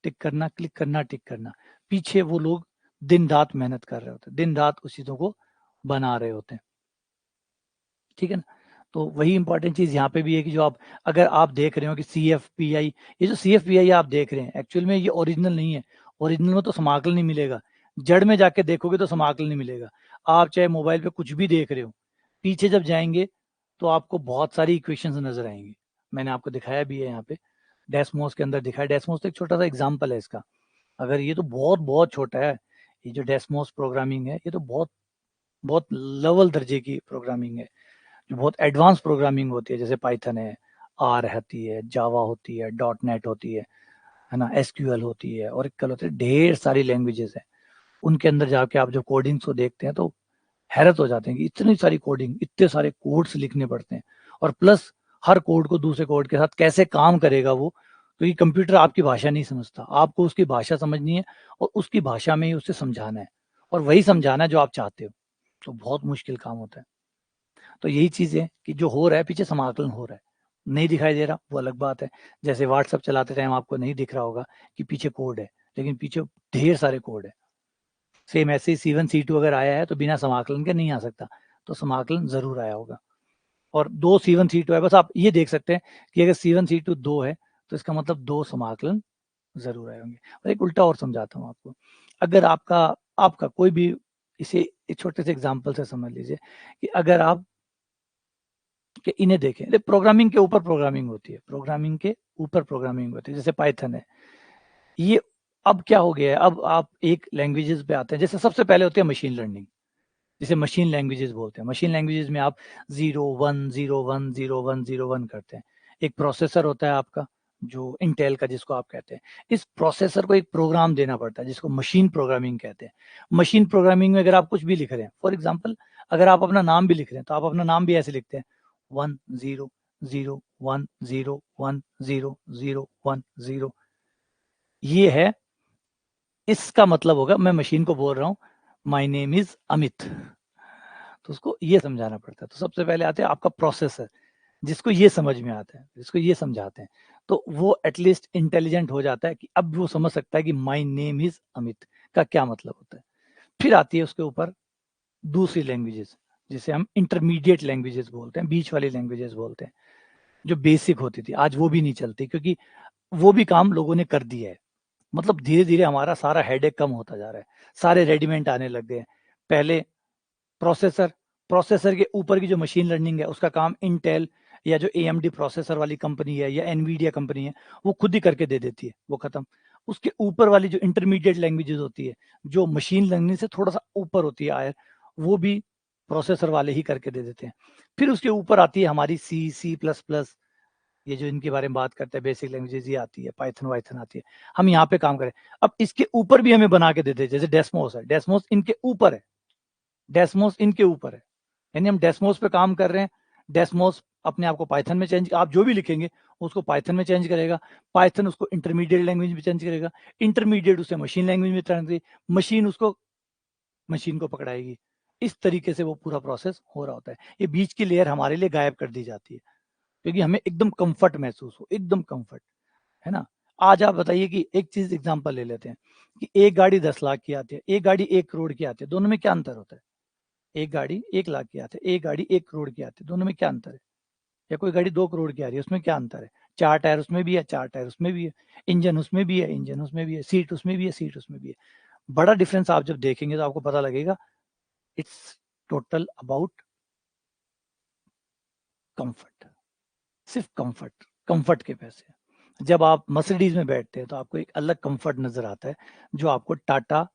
टिक करना, क्लिक करना, टिक करना। पीछे वो लोग दिन रात मेहनत कर रहे होते हैं, दिन रात उस चीजों को बना रहे होते हैं। ठीक है ना? तो वही इंपॉर्टेंट चीज यहाँ पे भी है कि जो आप, अगर आप देख रहे हो कि CFPI, ये जो CFPI आप देख रहे हैं एक्चुअल में ये ओरिजिनल नहीं है, ओरिजिनल में तो समाकलन नहीं मिलेगा, जड़ में जाके देखोगे तो समाकलन नहीं मिलेगा। आप चाहे मोबाइल पे कुछ भी देख रहे हो, पीछे जब जाएंगे तो आपको बहुत सारी इक्वेशंस नजर आएंगी। मैंने आपको दिखाया भी है यहाँ पे, डेस्मोस के अंदर दिखाया, डेस्मोस तो एक छोटा सा एग्जाम्पल है इसका। अगर ये तो बहुत बहुत छोटा है, ये जो डेस्मोस प्रोग्रामिंग है ये तो बहुत बहुत लेवल दर्जे की प्रोग्रामिंग है, जो बहुत एडवांस प्रोग्रामिंग होती है, जैसे पाइथन है, आर होती है, जावा होती है, .NET होती है ना, SQL होती है, ओरेकल होती है, ढेर सारी लैंग्वेजेस है। उनके अंदर जाके आप जो कोडिंग्स को देखते हैं तो हैरत हो जाते हैं कि इतनी सारी कोडिंग, इतने सारे कोड्स लिखने पड़ते हैं, और प्लस हर कोड को दूसरे कोड के साथ कैसे काम करेगा वो, क्योंकि कंप्यूटर आपकी भाषा नहीं समझता, आपको उसकी भाषा समझनी है और उसकी भाषा में ही उसे समझाना है, और वही समझाना है जो आप चाहते हो, तो बहुत मुश्किल काम होता है। तो यही चीज है कि जो हो रहा है पीछे समाकलन हो रहा है, नहीं दिखाई दे रहा वो अलग बात है। जैसे व्हाट्सएप चलाते टाइम आपको नहीं दिख रहा होगा कि पीछे कोड है, लेकिन पीछे ढेर सारे कोड है। सेम ऐसे ही C1 C2 अगर आया है तो बिना समाकलन के नहीं आ सकता, तो समाकलन जरूर आया होगा। और 2 C1 C2 है, बस आप ये देख सकते हैं कि अगर C1 C2 2 है तो इसका मतलब 2 समाकलन जरूर आए होंगे। और एक उल्टा और समझाता हूँ आपको, अगर आपका आपका कोई भी, इसे एक छोटे से एग्जाम्पल से समझ लीजिए कि अगर आप कि इन्हें देखें, प्रोग्रामिंग के ऊपर प्रोग्रामिंग होती है, प्रोग्रामिंग के ऊपर प्रोग्रामिंग होती है, जैसे पाइथन है ये। अब क्या हो गया है, अब आप एक लैंग्वेजेस पे आते हैं, जैसे सबसे पहले होती है मशीन लर्निंग, जिसे मशीन लैंग्वेजेस बोलते हैं। मशीन लैंग्वेजेस में आप 0 1 0 1 0 1 0 1 करते हैं। एक प्रोसेसर होता है आपका, जो इंटेल का जिसको आप कहते हैं, इस प्रोसेसर को एक प्रोग्राम देना पड़ता है जिसको मशीन प्रोग्रामिंग कहते हैं। मशीन प्रोग्रामिंग में अगर आप कुछ भी लिख रहे हैं, फॉर एग्जाम्पल अगर आप अपना नाम भी लिख रहे हैं तो आप अपना नाम भी ऐसे लिखते हैं, 1 0 0 1 0 1 0 1 0। ये है, इसका मतलब होगा मैं मशीन को बोल रहा हूँ माई नेम इज अमित, तो उसको ये समझाना पड़ता है। तो सबसे पहले आते हैं आपका प्रोसेसर, जिसको ये समझ में आता है, जिसको ये समझाते हैं, तो वो एटलीस्ट इंटेलिजेंट हो जाता है कि अब वो समझ सकता है कि माई नेम इज अमित का क्या मतलब होता है। फिर आती है उसके ऊपर दूसरी लैंग्वेजेस, जिसे हम इंटरमीडिएट लैंग्वेजेस बोलते हैं, बीच वाली लैंग्वेजेस बोलते हैं, जो बेसिक होती थी, आज वो भी नहीं चलती, क्योंकि वो भी काम लोगों ने कर दिया है। मतलब धीरे धीरे हमारा सारा हेडेक कम होता जा रहा है, सारे रेडीमेड आने लग गए। पहले प्रोसेसर, प्रोसेसर के ऊपर की जो मशीन लर्निंग है उसका काम इंटेल या जो AMD प्रोसेसर वाली कंपनी है या एनवीडिया कंपनी है वो खुद ही करके दे देती है, वो खत्म। उसके ऊपर वाली जो इंटरमीडिएट लैंग्वेजेस होती है, जो मशीन लर्निंग से थोड़ा सा ऊपर होती है आयर, वो भी प्रोसेसर वाले ही करके दे देते हैं। फिर उसके ऊपर आती है हमारी C C++, ये जो इनके बारे में बात करते हैं बेसिक लैंग्वेजेस, ये आती है, पाइथन वाइथन आती है, हम यहाँ पे काम करें। अब इसके ऊपर भी हमें बना के देते हैं, जैसे डेस्मोस है, डेस्मोस इनके ऊपर है, डेस्मोस इनके ऊपर है, यानी हम डेस्मोस पे काम कर रहे हैं, डेस्मोस अपने आप को पाइथन में चेंज, आप जो भी लिखेंगे उसको पाइथन में चेंज करेगा, पाइथन उसको इंटरमीडिएट लैंग्वेज में चेंज करेगा, इंटरमीडिएट उसे मशीन लैंग्वेज में चेंज करेगी, मशीन उसको मशीन को पकड़ाएगी। इस तरीके से वो पूरा प्रोसेस हो रहा होता है। ये बीच की लेयर हमारे लिए गायब कर दी जाती है, क्योंकि हमें एकदम कंफर्ट महसूस हो, एकदम कंफर्ट, है ना। आज आप बताइए कि एक चीज एग्जांपल ले लेते हैं कि एक गाड़ी 10 लाख की आती है, एक गाड़ी 1 करोड़ की आती है, दोनों में क्या अंतर होता है? एक गाड़ी 1 लाख की आती है, एक गाड़ी 1 करोड़ की आती है, दोनों में क्या अंतर है? या कोई गाड़ी 2 करोड़ की आ रही है, उसमें क्या अंतर है? 4 टायर उसमें भी है, 4 टायर उसमें भी है, इंजन उसमें भी है, इंजन उसमें भी है, सीट उसमें भी है, सीट उसमें भी है। बड़ा डिफरेंस आप जब देखेंगे तो आपको पता लगेगा, इट्स टोटल अबाउट कंफर्ट, सिर्फ कंफर्ट, कंफर्ट के पैसे। जब आप मर्सिडीज में बैठते हैं तो आपको एक अलग कंफर्ट नजर आता है, जो आपको टाटा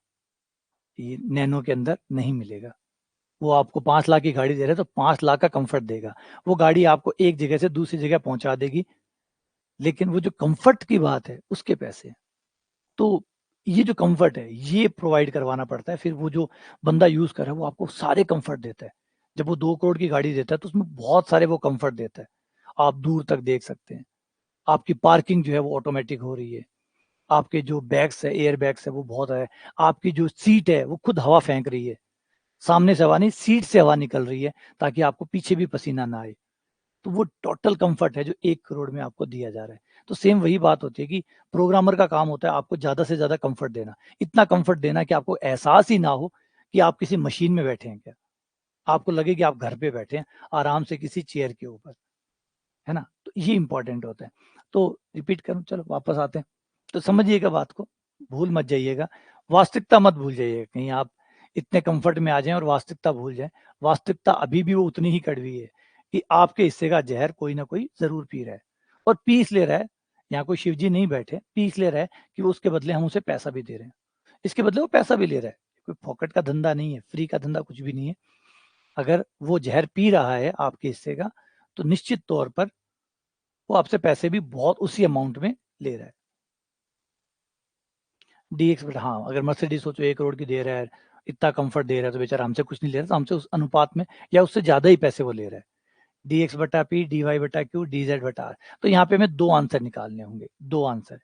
नैनो के अंदर नहीं मिलेगा। वो आपको 5 लाख की गाड़ी दे रहे हैं तो 5 लाख का कंफर्ट देगा, वो गाड़ी आपको एक जगह से दूसरी जगह पहुंचा देगी, लेकिन वो जो कंफर्ट की बात है उसके पैसे। तो ये जो कंफर्ट है ये प्रोवाइड करवाना पड़ता है, फिर वो जो बंदा यूज कर रहा है वो आपको सारे कंफर्ट देता है। जब वो 2 करोड़ की गाड़ी देता है तो उसमें बहुत सारे वो कंफर्ट देता है, आप दूर तक देख सकते हैं, आपकी पार्किंग जो है वो ऑटोमेटिक हो रही है, आपके जो बैग्स है, एयर बैग्स है वो बहुत है, आपकी जो सीट है वो खुद हवा फेंक रही है, सामने से हवा नहीं, सीट से हवा निकल रही है, ताकि आपको पीछे भी पसीना ना आए। तो वो टोटल कंफर्ट है जो 1 करोड़ में आपको दिया जा रहा है। तो सेम वही बात होती है कि प्रोग्रामर का काम होता है आपको ज्यादा से ज्यादा कंफर्ट देना, इतना कंफर्ट देना कि आपको एहसास ही ना हो कि आप किसी मशीन में बैठे हैं क्या, आपको लगे कि आप घर पे बैठे हैं आराम से किसी चेयर के ऊपर, है ना। तो ये इंपॉर्टेंट होता है। तो रिपीट करूं, चलो वापस आते हैं। तो समझिएगा बात को, भूल मत जाइएगा, वास्तविकता मत भूल जाइएगा कहीं आप इतने कंफर्ट में आ जाएं और वास्तविकता भूल जाएं। वास्तविकता अभी भी वो उतनी ही कड़वी है कि आपके हिस्से का जहर कोई ना कोई जरूर पी रहा है, और पीस ले रहा है। यहाँ कोई शिव जी नहीं बैठे, पीस ले रहा है कि वो उसके बदले हम उसे पैसा भी दे रहे हैं, इसके बदले वो पैसा भी ले रहा है। कोई पॉकेट का धंधा नहीं है, फ्री का धंधा कुछ भी नहीं है। अगर वो जहर पी रहा है आपके हिस्से का, तो निश्चित तौर पर वो आपसे पैसे भी बहुत उसी अमाउंट में ले रहा है। डीएक्स बटा, हाँ, अगर मर्सिडीज सोचो 1 करोड़ की दे रहा है, इतना कंफर्ट दे रहा है, तो बेचारा हमसे कुछ नहीं ले रहा, तो हमसे उस अनुपात में या उससे ज्यादा ही पैसे वो ले रहा है। डीएक्स बटा पी, डी वाई बटा क्यू, डी जेड बटा आर। तो यहाँ पे हमें 2 आंसर निकालने होंगे, 2 आंसर,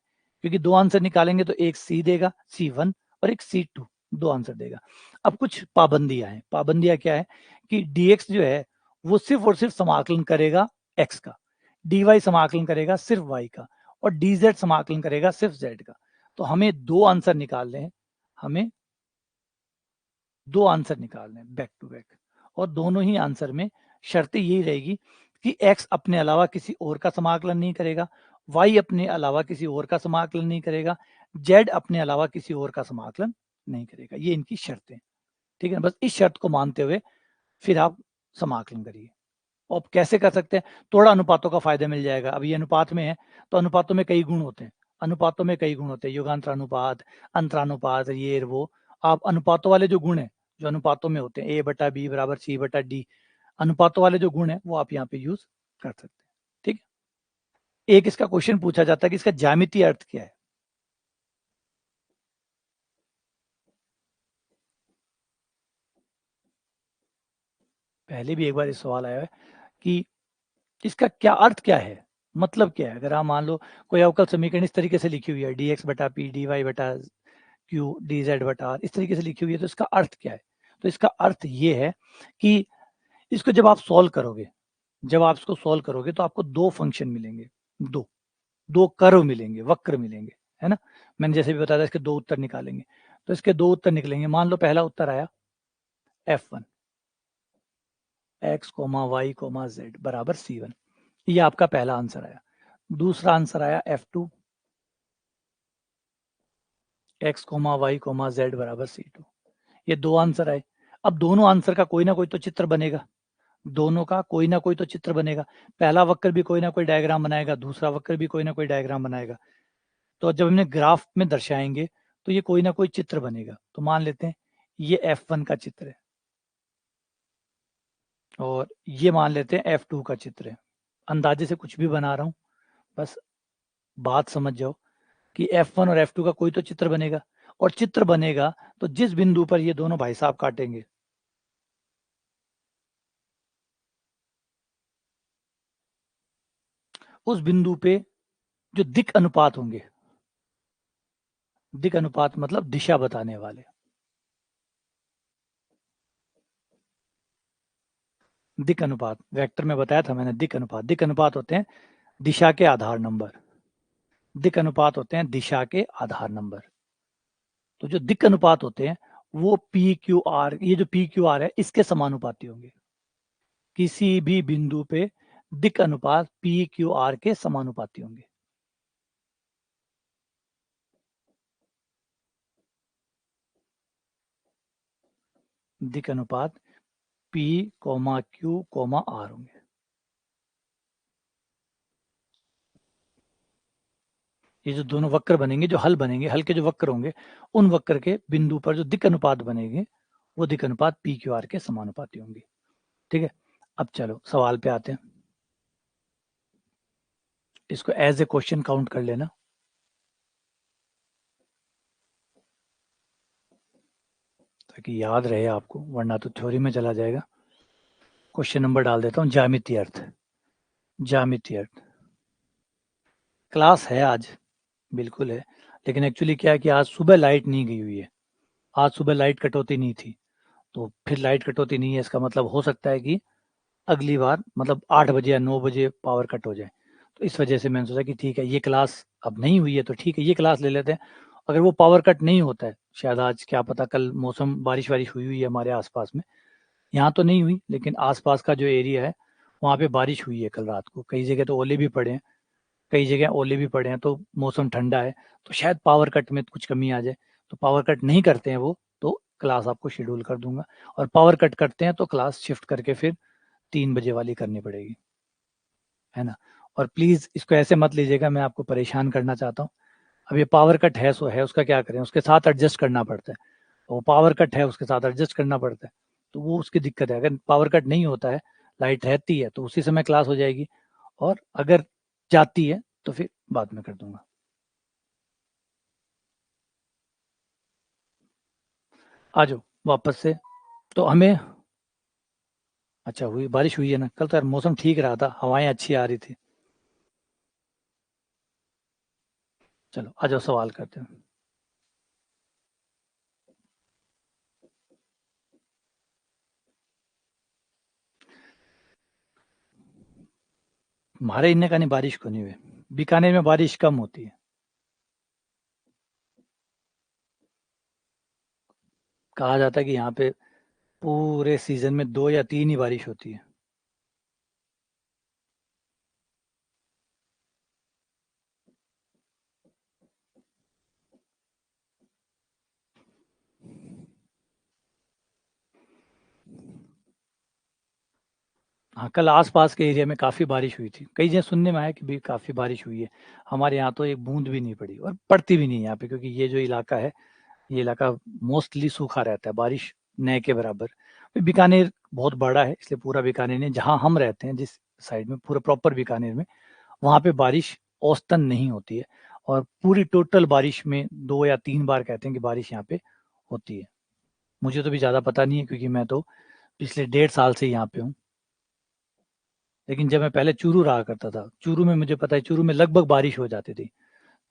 क्योंकि 2 आंसर निकालेंगे तो एक सी देगा C1 और एक C2, 2 आंसर देगा। अब कुछ पाबंदियां हैं, पाबंदियां क्या है कि डीएक्स जो है वो सिर्फ और सिर्फ समाकलन करेगा एक्स का, डी वाई समाकलन करेगा सिर्फ वाई का, और डी जेड समाकलन करेगा सिर्फ जेड का। तो हमें 2 आंसर निकालने हैं, हमें 2 आंसर निकालने हैं बैक टू बैक, और दोनों ही आंसर में शर्त यही रहेगी कि x अपने अलावा किसी और का समाकलन नहीं करेगा, y अपने अलावा किसी और का समाकलन नहीं करेगा, z अपने अलावा किसी और का समाकलन नहीं करेगा। ये इनकी शर्तें, ठीक है ना। बस इस शर्त को मानते हुए फिर आप समाकलन करिए। और कैसे कर सकते हैं? थोड़ा अनुपातों का फायदा मिल जाएगा। अब ये अनुपात में है तो अनुपातों में कई गुण होते हैं, अनुपातों में कई गुण होते हैं, युगांतर अनुपात, अंतरानुपात, ये वो। आप अनुपातों वाले जो गुण है, जो अनुपातों में होते हैं, ए बटा बी बराबर सी बटा डी, अनुपातों वाले जो गुण है वो आप यहाँ पे यूज कर सकते हैं। ठीक है। एक इसका क्वेश्चन पूछा जाता है कि इसका ज्यामितीय अर्थ क्या है। पहले भी एक बार ये सवाल आया है कि इसका क्या अर्थ क्या है, मतलब क्या है। अगर आप मान लो कोई अवकल समीकरण इस तरीके से लिखी हुई है, डी एक्स बटा पी डी वाई बटा क्यू डी जेड बटा आर, इस तरीके से लिखी हुई है, तो इसका अर्थ क्या है? तो इसका अर्थ ये है कि इसको जब आप सॉल्व करोगे, जब आप इसको सॉल्व करोगे तो आपको 2 फंक्शन मिलेंगे, दो, 2 कर्व मिलेंगे, वक्र मिलेंगे, है ना। मैंने जैसे भी बताया था इसके 2 उत्तर निकालेंगे, तो इसके 2 उत्तर निकलेंगे। मान लो पहला उत्तर आया F1 x y z बराबर C1, ये आपका पहला आंसर आया। दूसरा आंसर आया F2 x y z बराबर C2, ये 2 आंसर आए। अब दोनों आंसर का कोई ना कोई तो चित्र बनेगा, दोनों का कोई ना कोई तो चित्र बनेगा। पहला वक्र भी कोई ना कोई डायग्राम बनाएगा, दूसरा वक्र भी कोई ना कोई डायग्राम बनाएगा। तो जब हमने ग्राफ में दर्शाएंगे तो ये कोई ना कोई चित्र बनेगा। तो मान लेते हैं ये F1 का चित्र है, और ये मान लेते हैं F2 का चित्र है। अंदाजे से कुछ भी बना रहा हूं, बस बात समझ जाओ कि F1 और F2 का कोई तो चित्र बनेगा, और चित्र बनेगा तो जिस बिंदु पर ये दोनों भाई साहब काटेंगे, उस बिंदु पे जो दिक् अनुपात होंगे, दिक् अनुपात मतलब दिशा बताने वाले, दिक् अनुपात वेक्टर में बताया था मैंने, दिक् अनुपात होते हैं दिशा के आधार नंबर, दिक् अनुपात होते हैं दिशा के आधार नंबर। तो जो दिक् अनुपात होते हैं वो पी क्यू आर, ये जो पी क्यू आर है इसके समानुपाती होंगे। किसी भी बिंदु पे दिक् अनुपात पी क्यू आर के समानुपाती होंगे। दिक् अनुपात P, Q, R होंगे। ये जो दोनों वक्र बनेंगे, जो हल बनेंगे, हल के जो वक्र होंगे, उन वक्र के बिंदु पर जो दिक् अनुपात बनेंगे वो दिक् अनुपात पी क्यू आर के समानुपाती होंगे। ठीक है, अब चलो सवाल पे आते हैं। इसको एज ए क्वेश्चन काउंट कर लेना, ताकि याद रहे आपको, वरना तो थ्योरी में चला जाएगा। क्वेश्चन नंबर डाल देता हूँ, ज्यामितीय अर्थ। ज्यामितीय अर्थ क्लास है आज, बिल्कुल है, लेकिन एक्चुअली क्या है कि आज सुबह लाइट नहीं गई हुई है, आज सुबह लाइट कटौती नहीं थी, तो फिर लाइट कटौती नहीं है इसका मतलब हो सकता है कि अगली बार मतलब 8 बजे या 9 बजे पावर कट हो जाए। तो इस वजह से मैंने सोचा कि ठीक है, ये क्लास अब नहीं हुई है तो ठीक है, ये क्लास ले लेते हैं। अगर वो पावर कट नहीं होता है, शायद आज क्या पता कल मौसम बारिश वारिश हुई हुई है हमारे आसपास में, यहाँ तो नहीं हुई लेकिन आसपास का जो एरिया है वहाँ पे बारिश हुई है कल रात को, कई जगह तो ओले भी पड़े हैं, कई जगह ओले भी पड़े हैं, तो मौसम ठंडा है, तो शायद पावर कट में कुछ कमी आ जाए। तो पावर कट नहीं करते हैं वो तो क्लास आपको शेड्यूल कर दूंगा, और पावर कट करते हैं तो क्लास शिफ्ट करके फिर 3 बजे वाली करनी पड़ेगी, है ना। और प्लीज़ इसको ऐसे मत लीजिएगा मैं आपको परेशान करना चाहता हूँ। अब ये पावर कट है सो है, उसका क्या करें, उसके साथ एडजस्ट करना पड़ता है, वो पावर कट है उसके साथ एडजस्ट करना पड़ता है, तो वो उसकी दिक्कत है। अगर पावर कट नहीं होता है, लाइट रहती है, तो उसी समय क्लास हो जाएगी, और अगर जाती है तो फिर बाद में कर दूंगा। आ जाओ वापस से। तो हमें, अच्छा हुई बारिश हुई है ना, कल तो यार मौसम ठीक रहा था, हवाएं अच्छी आ रही थी। चलो आ जाओ सवाल करते हैं। हमारे इन्ने का नहीं, बारिश को नहीं हुई, बीकानेर में बारिश कम होती है। कहा जाता है कि यहाँ पे पूरे सीजन में 2 या 3 ही बारिश होती है। हाँ, कल आस-पास के एरिया में काफ़ी बारिश हुई थी। कई जगह सुनने में आया कि भई काफ़ी बारिश हुई है। हमारे यहाँ तो एक बूँद भी नहीं पड़ी, और पड़ती भी नहीं है यहाँ पे, क्योंकि ये जो इलाका है, ये इलाका मोस्टली सूखा रहता है, बारिश न के बराबर। बीकानेर बहुत बड़ा है, इसलिए पूरा बीकानेर नहीं, जहाँ हम रहते हैं जिस साइड में, पूरा प्रॉपर बीकानेर में, वहाँ पे बारिश औसतन नहीं होती है, और पूरी टोटल बारिश में 2 या 3 बार कहते हैं कि बारिश यहाँ पे होती है। मुझे तो भी ज़्यादा पता नहीं है, क्योंकि मैं तो पिछले 1.5 साल से यहाँ पे हूँ। लेकिन जब मैं पहले चूरू रहा करता था, चूरू में मुझे पता है, चूरू में लगभग बारिश हो जाती थी।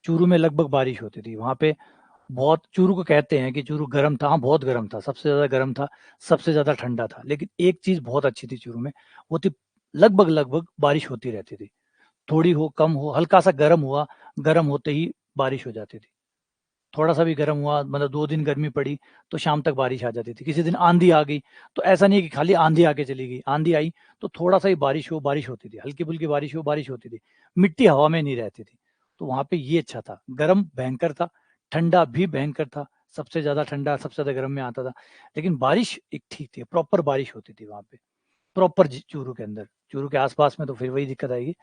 चूरू में लगभग बारिश होती थी। वहाँ पे बहुत, चूरू को कहते हैं कि चूरू गर्म था, हाँ, बहुत गर्म था, सबसे ज़्यादा गर्म था, सबसे ज़्यादा ठंडा था। लेकिन एक चीज़ बहुत अच्छी थी चूरू में, वो थी लगभग-लगभग बारिश होती रहती थी। थोड़ी हो, कम हो, हल्का-सा गर्म हुआ, गर्म होते ही बारिश हो जाती थी। थोड़ा-सा भी गर्म हुआ, मतलब 2 दिन गर्मी पड़ी, तो शाम तक बारिश आ जाती थी। किसी दिन आँधी आ गई, तो ऐसा नहीं है कि खाली आँधी आके चली गई। आँधी आई, तो थोड़ा-सा ही बारिश हो, बारिश होती थी। हल्की-फुल्की बारिश हो, बारिश होती थी। मिट्टी हवा में नहीं रहती थी। तो वहाँ पे ये अच्छा था। गरम भयंकर था, ठंडा भी भयंकर था। सबसे ज़्यादा ठंडा, सबसे ज़्यादा गर्म में आता था। लेकिन बारिश एक ठीक थी, प्रॉपर बारिश होती थी वहाँ पे। प्रॉपर ज चूरू के अंदर। चूरू के आस-पास में तो फिर वही दिक्कत आएगी।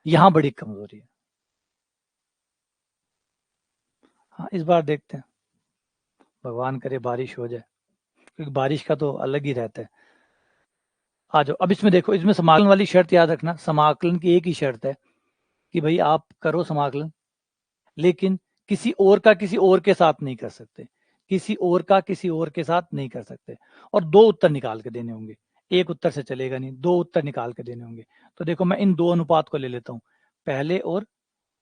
यहाँ बड़ी कमज़ोरी है। हाँ, इस बार देखते हैं। भगवान करे बारिश हो जाए, क्योंकि बारिश का तो अलग ही रहता है। आ जाओ, अब इसमें देखो, इसमें समाकलन वाली शर्त याद रखना, समाकलन की एक ही शर्त है कि भाई आप करो समाकलन, लेकिन किसी और का किसी और के साथ नहीं कर सकते, किसी और का किसी और के साथ नहीं कर सकते। और दो उत्तर निकाल के देने होंगे, एक उत्तर से चलेगा नहीं, दो उत्तर निकाल के देने होंगे। तो देखो मैं इन दो अनुपात को ले लेता हूँ, पहले और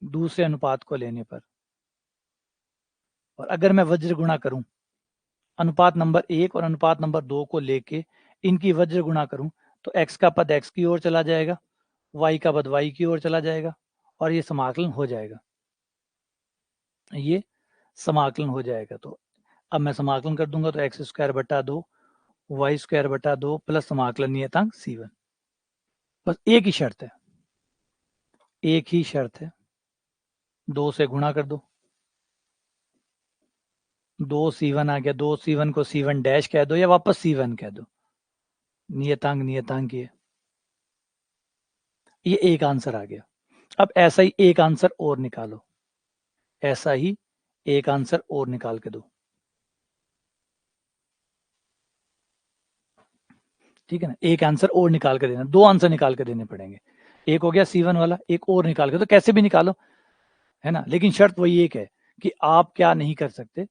दूसरे अनुपात को लेने पर, और अगर मैं वज्र गुणा करूं अनुपात नंबर 1 और अनुपात नंबर 2 को लेके इनकी वज्र गुणा करूं, तो x का पद x की ओर चला जाएगा, y का पद y की ओर चला जाएगा, और ये समाकलन हो जाएगा, ये समाकलन हो जाएगा। तो अब मैं समाकलन कर दूंगा, तो एक्स स्क्वायर बटा 2 वाई स्क्वायर बटा 2 प्लस समाकलन नियतांक c1। बस एक ही शर्त है, एक ही शर्त है, 2 से गुणा कर दो, 2c1 आ गया, 2c1 को c1 डैश कह दो या वापस c1 कह दो, नियतांक नियतांक ये एक आंसर आ गया। अब ऐसा ही एक आंसर और निकालो, ऐसा ही एक आंसर और निकाल के दो, ठीक है ना। एक आंसर और निकाल के देना, दो आंसर निकाल के देने पड़ेंगे, एक हो गया C1 वाला, एक और निकाल के, तो कैसे भी निकालो, है ना। लेकिन शर्त वही एक है कि आप क्या नहीं कर सकते,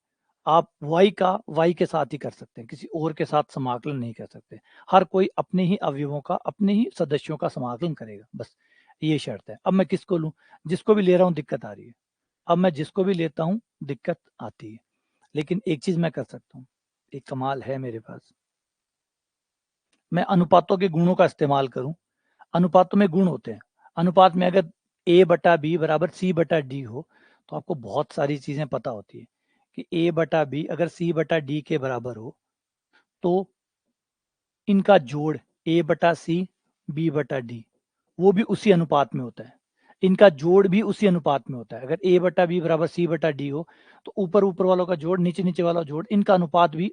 आप y का y के साथ ही कर सकते हैं, किसी और के साथ समाकलन नहीं कर सकते। हर कोई अपने ही अवयवों का, अपने ही सदस्यों का समाकलन करेगा, बस ये शर्त है। अब मैं किसको लूं, जिसको भी ले रहा हूं दिक्कत आ रही है, अब मैं जिसको भी लेता हूं दिक्कत आती है। लेकिन एक चीज मैं कर सकता हूँ, एक कमाल है मेरे पास, मैं अनुपातों के गुणों का इस्तेमाल करूं। अनुपातों में गुण होते हैं, अनुपात में अगर a बटा बी बराबर c बटा डी हो, तो आपको बहुत सारी चीजें पता होती है कि a बटा बी अगर c बटा डी के बराबर हो, तो इनका जोड़ a बटा सी बी बटा डी वो भी उसी अनुपात में होता है, इनका जोड़ भी उसी अनुपात में होता है। अगर a बटा बी बराबर c बटा डी हो, तो ऊपर ऊपर वालों का जोड़, नीचे नीचे वाला जोड़, इनका अनुपात भी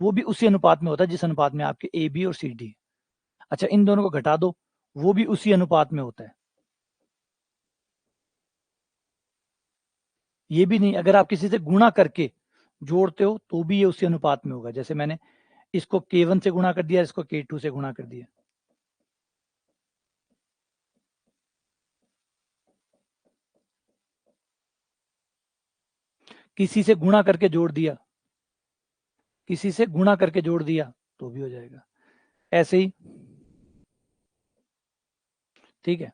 वो भी उसी अनुपात में होता है जिस अनुपात में आपके ए बी और सी डी। अच्छा, इन दोनों को घटा दो, वो भी उसी अनुपात में होता है। ये भी नहीं, अगर आप किसी से गुणा करके जोड़ते हो तो भी ये उसी अनुपात में होगा। जैसे मैंने इसको K1 से गुणा कर दिया, इसको K2 से गुणा कर दिया, किसी से गुणा करके जोड़ दिया, किसी से गुणा करके जोड़ दिया तो भी हो जाएगा, ऐसे ही, ठीक है।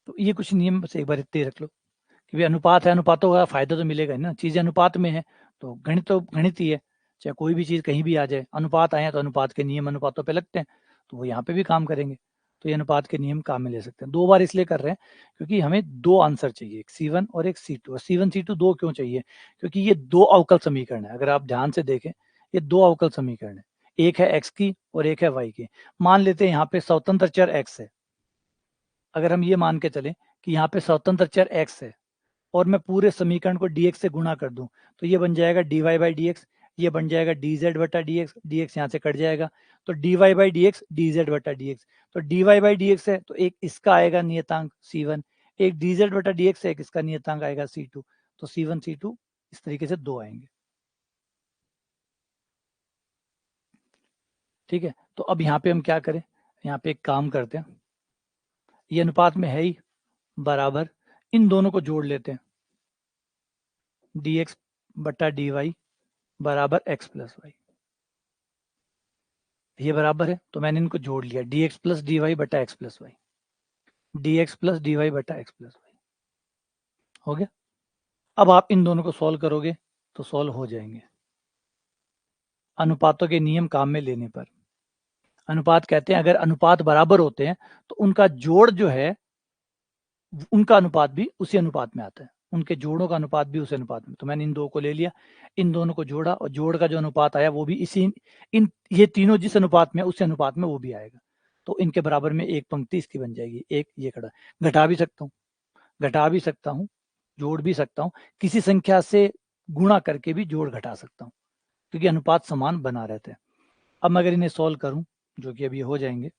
तो ये कुछ नियम बस एक बार इतने रख लो कि भाई अनुपात है, अनुपातों का फायदा तो मिलेगा ही ना, चीजें अनुपात में है तो गणित ही है, चाहे कोई भी चीज कहीं भी आ जाए, अनुपात आए तो अनुपात के नियम अनुपातों पे लगते हैं, तो वो यहाँ पे भी काम करेंगे। तो ये अनुपात के नियम काम में ले सकते हैं। दो बार इसलिए कर रहे हैं क्योंकि हमें दो आंसर चाहिए, एक C1 और एक C2। और C1 C2 दो क्यों चाहिए, क्योंकि ये दो अवकल समीकरण है। अगर आप ध्यान से देखें, ये दो अवकल समीकरण है, एक है x की और एक है y की। मान लेते हैं यहाँ पे स्वतंत्र चर x है, अगर हम ये मान के चले कि यहाँ पे स्वतंत्र चर x है और मैं पूरे समीकरण को dx से गुणा कर दूं, तो ये बन जाएगा dy बाई डी एक्स, ये बन जाएगा dz बटा dx, dx यहाँ से कट जाएगा, तो dy by D x dz बटा dx। तो dy बाई dx है तो एक इसका आएगा नियतांक C1, एक dz बटा dx है, एक इसका नियतांक आएगा C2। तो C1 C2 इस तरीके से दो आएंगे, ठीक है। तो अब यहाँ पे हम क्या करें, यहाँ पे एक काम करते हैं, ये अनुपात में है ही, बराबर इन दोनों को जोड़ लेते हैं, dx बटा dy बराबर x प्लस वाई, ये बराबर है तो मैंने इनको जोड़ लिया, dx प्लस डी वाई बटा X plus Y, dx plus D Y बटा एक्स प्लस वाई, हो गया। अब आप इन दोनों को सॉल्व करोगे तो सॉल्व हो जाएंगे अनुपातों के नियम काम में लेने पर। अनुपात कहते हैं अगर अनुपात बराबर होते हैं तो उनका जोड़ जो है, उनका अनुपात भी उसी अनुपात में आता है, उनके जोड़ों का अनुपात भी उसी अनुपात में। तो मैंने इन दो को ले लिया, इन दोनों को जोड़ा और जोड़ का जो अनुपात आया वो भी इसी, इन ये तीनों जिस अनुपात में उसी अनुपात में वो भी आएगा। तो इनके बराबर में एक पंक्ति इसकी बन जाएगी, एक ये खड़ा। घटा भी सकता हूँ, घटा भी सकता हूँ, जोड़ भी सकता हूँ, किसी संख्या से गुणा करके भी जोड़ घटा सकता हूँ, क्योंकि अनुपात समान बना रहते हैं। अब मैं अगर इन्हें सॉल्व करूं, जो कि अभी हो जाएंगे,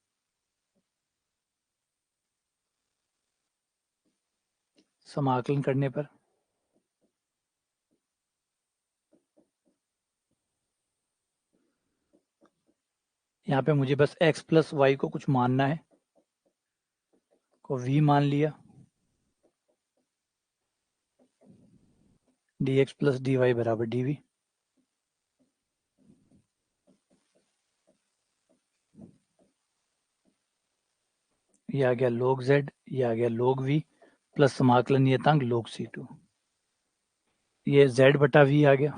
समाकलन करने पर यहाँ पे मुझे बस x प्लस वाई को कुछ मानना है, को v मान लिया, dx प्लस dy बराबर dv। ये आ गया log z, ये आ गया log v प्लस समाकलन नियतांक log c2। ये z बटा v आ गया,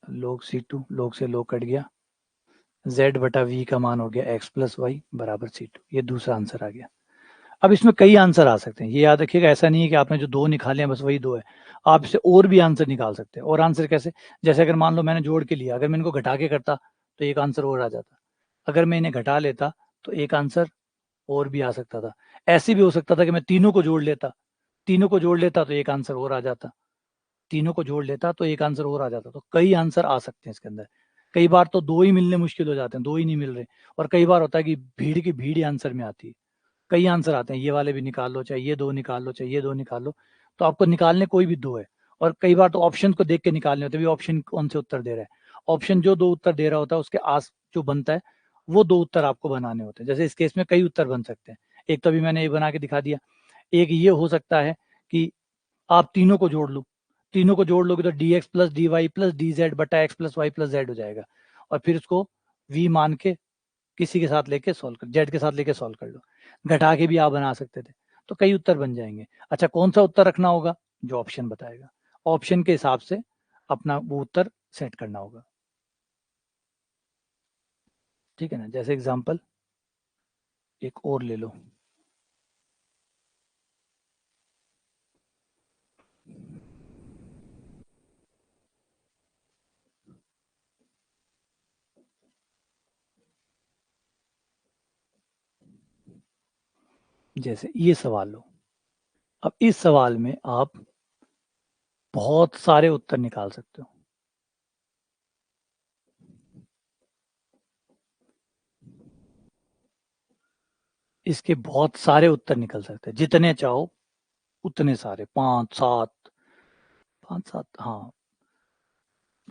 log c2, log से log कट गया, z बटा v का मान हो गया x प्लस वाई बराबर c2। ये दूसरा आंसर आ गया। अब इसमें कई आंसर आ सकते हैं, ये याद रखिएगा, ऐसा नहीं है कि आपने जो दो निकाले हैं बस वही दो है, आप इससे और भी आंसर निकाल सकते हैं। और आंसर कैसे? जैसे अगर मान लो मैंने जोड़ के लिया, अगर मैं इनको घटा के करता तो एक आंसर और आ जाता, अगर मैं इन्हें घटा लेता तो एक आंसर और भी आ सकता था। ऐसे भी हो सकता था कि मैं तीनों को जोड़ लेता, तीनों को जोड़ लेता तो एक आंसर और आ जाता, तीनों को जोड़ लेता तो एक आंसर और आ जाता। तो कई आंसर आ सकते हैं इसके अंदर। कई बार तो दो ही मिलने मुश्किल हो जाते हैं, दो ही नहीं मिल रहे, और कई बार होता है कि भीड़ की भीड़ ही आंसर में आती है। कई आंसर आते हैं, ये वाले भी निकाल लो, चाहे ये दो निकाल लो, चाहे ये दो निकाल लो, तो आपको निकालने कोई भी दो है। और कई बार तो ऑप्शन को देख के निकालने होते हैं, ऑप्शन कौन से उत्तर दे रहा है, ऑप्शन जो दो उत्तर दे रहा होता है उसके आस जो बनता है वो दो उत्तर आपको बनाने होते हैं। जैसे इस केस में कई उत्तर बन सकते हैं, एक तो अभी मैंने ये बना के दिखा दिया, एक ये हो सकता है कि आप तीनों को जोड़ लो, तीनों को जोड़ लोगे तो D X plus D Y plus D Z बटा X plus Y plus Z हो जाएगा, और फिर उसको वी मान के किसी के साथ लेके सॉल्व कर, जेड के साथ लेके सॉल्व कर लो। घटा के भी आप बना सकते थे, तो कई उत्तर बन जाएंगे। अच्छा, कौन सा उत्तर रखना होगा? जो ऑप्शन बताएगा, ऑप्शन के हिसाब से अपना वो उत्तर सेट करना होगा। ठीक है ना? जैसे एग्जांपल एक और ले लो, जैसे ये सवाल लो। अब इस सवाल में आप बहुत सारे उत्तर निकाल सकते हो, इसके बहुत सारे उत्तर निकल सकते हैं, जितने चाहो उतने सारे, पांच सात, पांच सात, हाँ,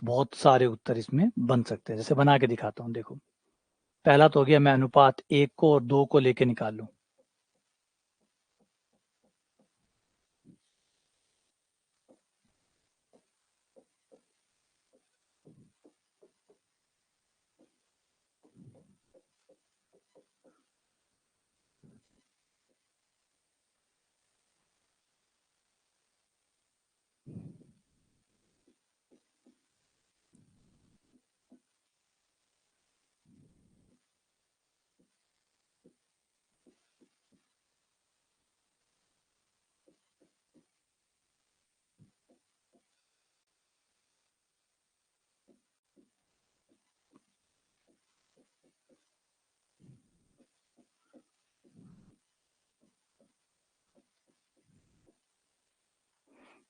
बहुत सारे उत्तर इसमें बन सकते हैं। जैसे बना के दिखाता हूँ, देखो। पहला तो हो गया, मैं अनुपात एक को और दो को लेके निकाल लूं,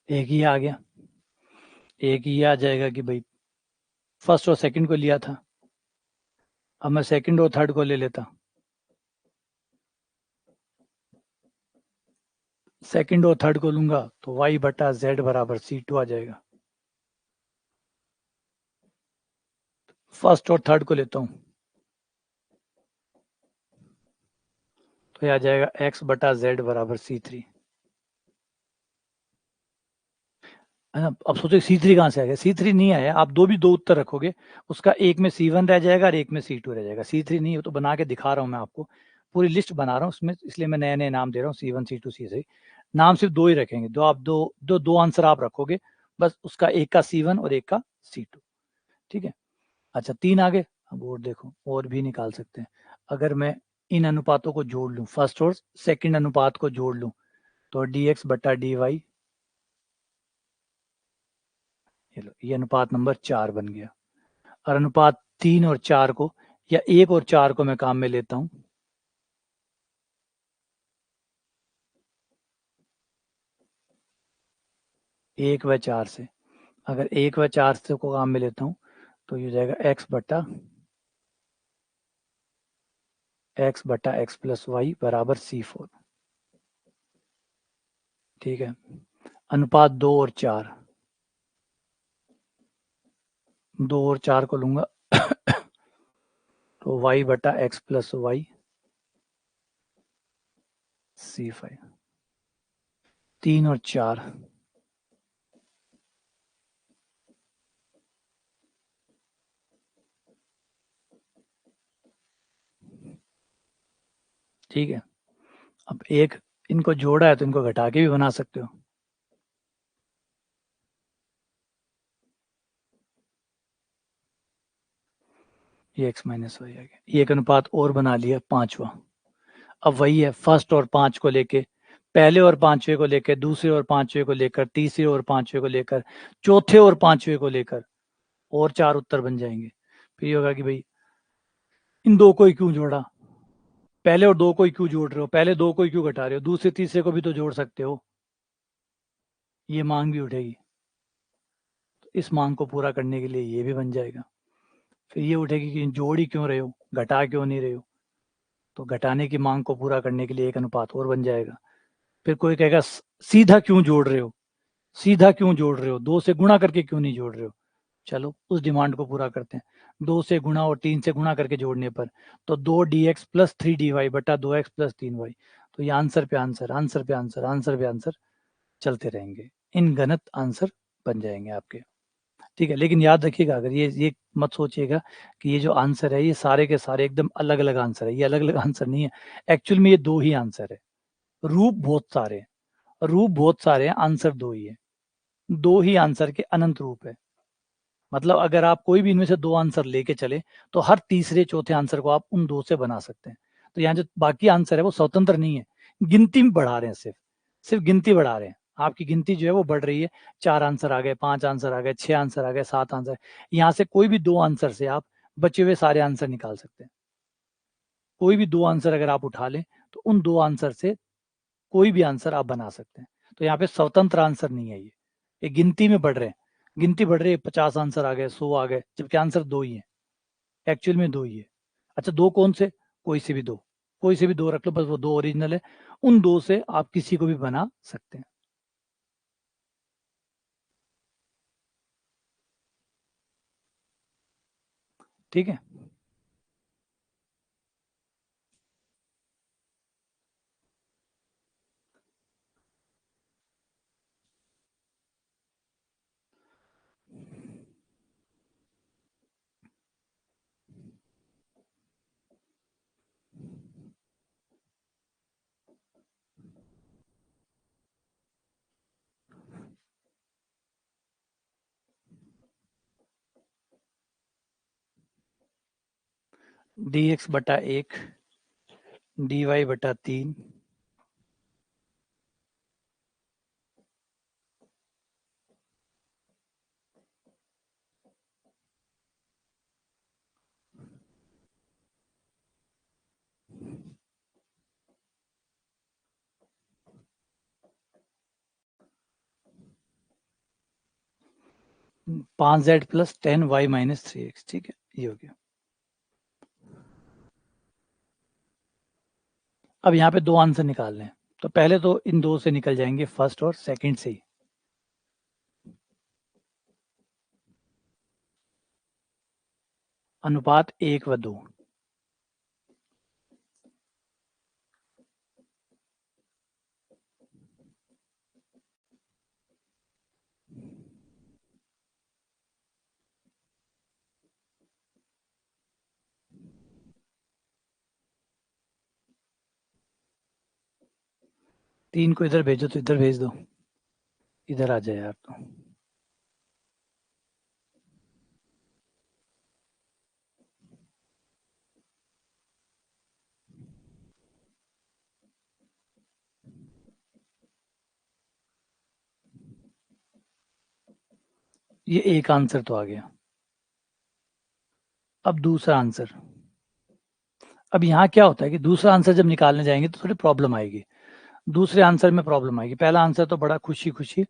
एक ही आ गया, एक ही आ जाएगा कि भाई फर्स्ट और सेकंड को लिया था, अब मैं सेकंड और थर्ड को ले लेता, सेकंड और थर्ड को लूंगा तो y बटा जेड बराबर c2 आ जाएगा। फर्स्ट और थर्ड को लेता हूं तो ये आ जाएगा x बटा जेड बराबर c3। है ना? अब सोचो C3 कहाँ से आ गया? C3 नहीं आया, आप दो भी दो उत्तर रखोगे, उसका एक में C1 रह जाएगा और एक में C2 रह जाएगा। C3 नहीं हो तो बना के दिखा रहा हूँ मैं आपको, पूरी लिस्ट बना रहा हूँ उसमें, इसलिए मैं नए नए नाम दे रहा हूँ, C1 C2 C3। नाम सिर्फ दो ही रखेंगे, दो आप दो आंसर आप रखोगे, बस उसका एक का C1 और एक का C2। ठीक है? अच्छा, तीन आगे, अब और देखो, और भी निकाल सकते हैं। अगर मैं इन अनुपातों को जोड़ लूँ, फर्स्ट और सेकेंड अनुपात को जोड़ लूँ, तो dx बटा dy, ये लो, ये अनुपात नंबर 4 बन गया। और अनुपात 3 और 4 को, या 1 और 4 को मैं काम में लेता हूं, 1 व 4 से, अगर 1 व 4 से को काम में लेता हूं तो ये हो जाएगा x बटा x प्लस वाई बराबर C4। ठीक है? अनुपात 2 और 4, 2 और 4 को लूंगा तो y बटा x प्लस वाई C5 3 और 4, ठीक है। अब एक इनको जोड़ा है तो इनको घटा के भी बना सकते हो। ये x माइनस वाई आ गया। ये एक अनुपात और बना लिया, 5वां। अब वही है, फर्स्ट और 5 को लेके, पहले और 5वें को लेकर, दूसरे और 5वें को लेकर, तीसरे और 5वें को लेकर, चौथे और 5वें को लेकर, और 4 उत्तर बन जाएंगे। फिर ये होगा कि भाई इन दो को ही क्यों जोड़ा, पहले और दो को ही क्यों जोड़ रहे हो, पहले दो को ही क्यों घटा रहे हो, दूसरे तीसरे को भी तो जोड़ सकते हो। ये मांग भी उठेगी, तो इस मांग को पूरा करने के लिए ये भी बन जाएगा। फिर ये उठेगी कि जोड़ ही क्यों रहे हो, घटा क्यों नहीं रहे हो, तो घटाने की मांग को पूरा करने के लिए एक अनुपात और बन जाएगा। फिर कोई कहेगा सीधा क्यों जोड़ रहे हो, सीधा क्यों जोड़ रहे हो, 2 से गुणा करके क्यों नहीं जोड़ रहे हो। चलो उस डिमांड को पूरा करते हैं। 2 से गुणा और 3 से गुणा करके जोड़ने पर, तो 2 dx प्लस 3 dy बटा 2x प्लस 3y। तो ये आंसर पे आंसर, आंसर पे आंसर, आंसर पे आंसर चलते रहेंगे, इन गणित आंसर बन जाएंगे आपके। ठीक है, लेकिन याद रखिएगा, अगर ये मत सोचिएगा कि ये जो आंसर है ये सारे के सारे एकदम अलग अलग आंसर है। ये अलग अलग आंसर नहीं है, एक्चुअल में ये 2 ही आंसर है। रूप बहुत सारे हैं, रूप बहुत सारे हैं, आंसर 2 ही है। 2 ही आंसर के अनंत रूप है। मतलब अगर आप कोई भी इनमें से 2 आंसर लेके चले तो हर तीसरे चौथे आंसर को आप उन 2 से बना सकते हैं। तो यहाँ जो बाकी आंसर है वो स्वतंत्र नहीं है, गिनती में बढ़ा रहे हैं, सिर्फ सिर्फ गिनती बढ़ा रहे हैं। आपकी गिनती जो है वो बढ़ रही है, 4 आंसर आ गए, 5 आंसर आ गए, 6 आंसर आ गए, 7 आंसर। यहाँ से कोई भी 2 आंसर से आप बचे हुए सारे आंसर निकाल सकते हैं। कोई भी 2 आंसर अगर आप उठा लें तो उन 2 आंसर से कोई भी आंसर आप बना सकते हैं। तो यहाँ पे स्वतंत्र आंसर नहीं है, ये गिनती में बढ़ रहे हैं। गिनती बढ़ रही है, 50 आंसर आ गए, 100 आ गए, जबकि आंसर 2 ही है, एक्चुअल में 2 ही है। अच्छा 2 कौन से, कोई से भी 2, कोई से भी 2 रख लो, बस वो 2 ओरिजिनल है। उन 2 से आप किसी को भी बना सकते हैं। ठीक है, dx बटा 1 dy बटा 3 5z plus 10y minus 3x। ठीक है, ये हो गया। अब यहाँ पे 2 आंसर निकालने हैं, तो पहले तो इन 2 से निकल जाएंगे, फर्स्ट और सेकंड से ही। अनुपात 1 व 2, तीन को इधर भेजो तो इधर भेज दो, इधर आ जाए यार। तो ये एक आंसर तो आ गया। अब दूसरा आंसर, अब यहाँ क्या होता है कि दूसरा आंसर जब निकालने जाएंगे तो थोड़ी प्रॉब्लम आएगी। दूसरे आंसर में प्रॉब्लम आएगी। पहला आंसर तो बड़ा खुशी खुशी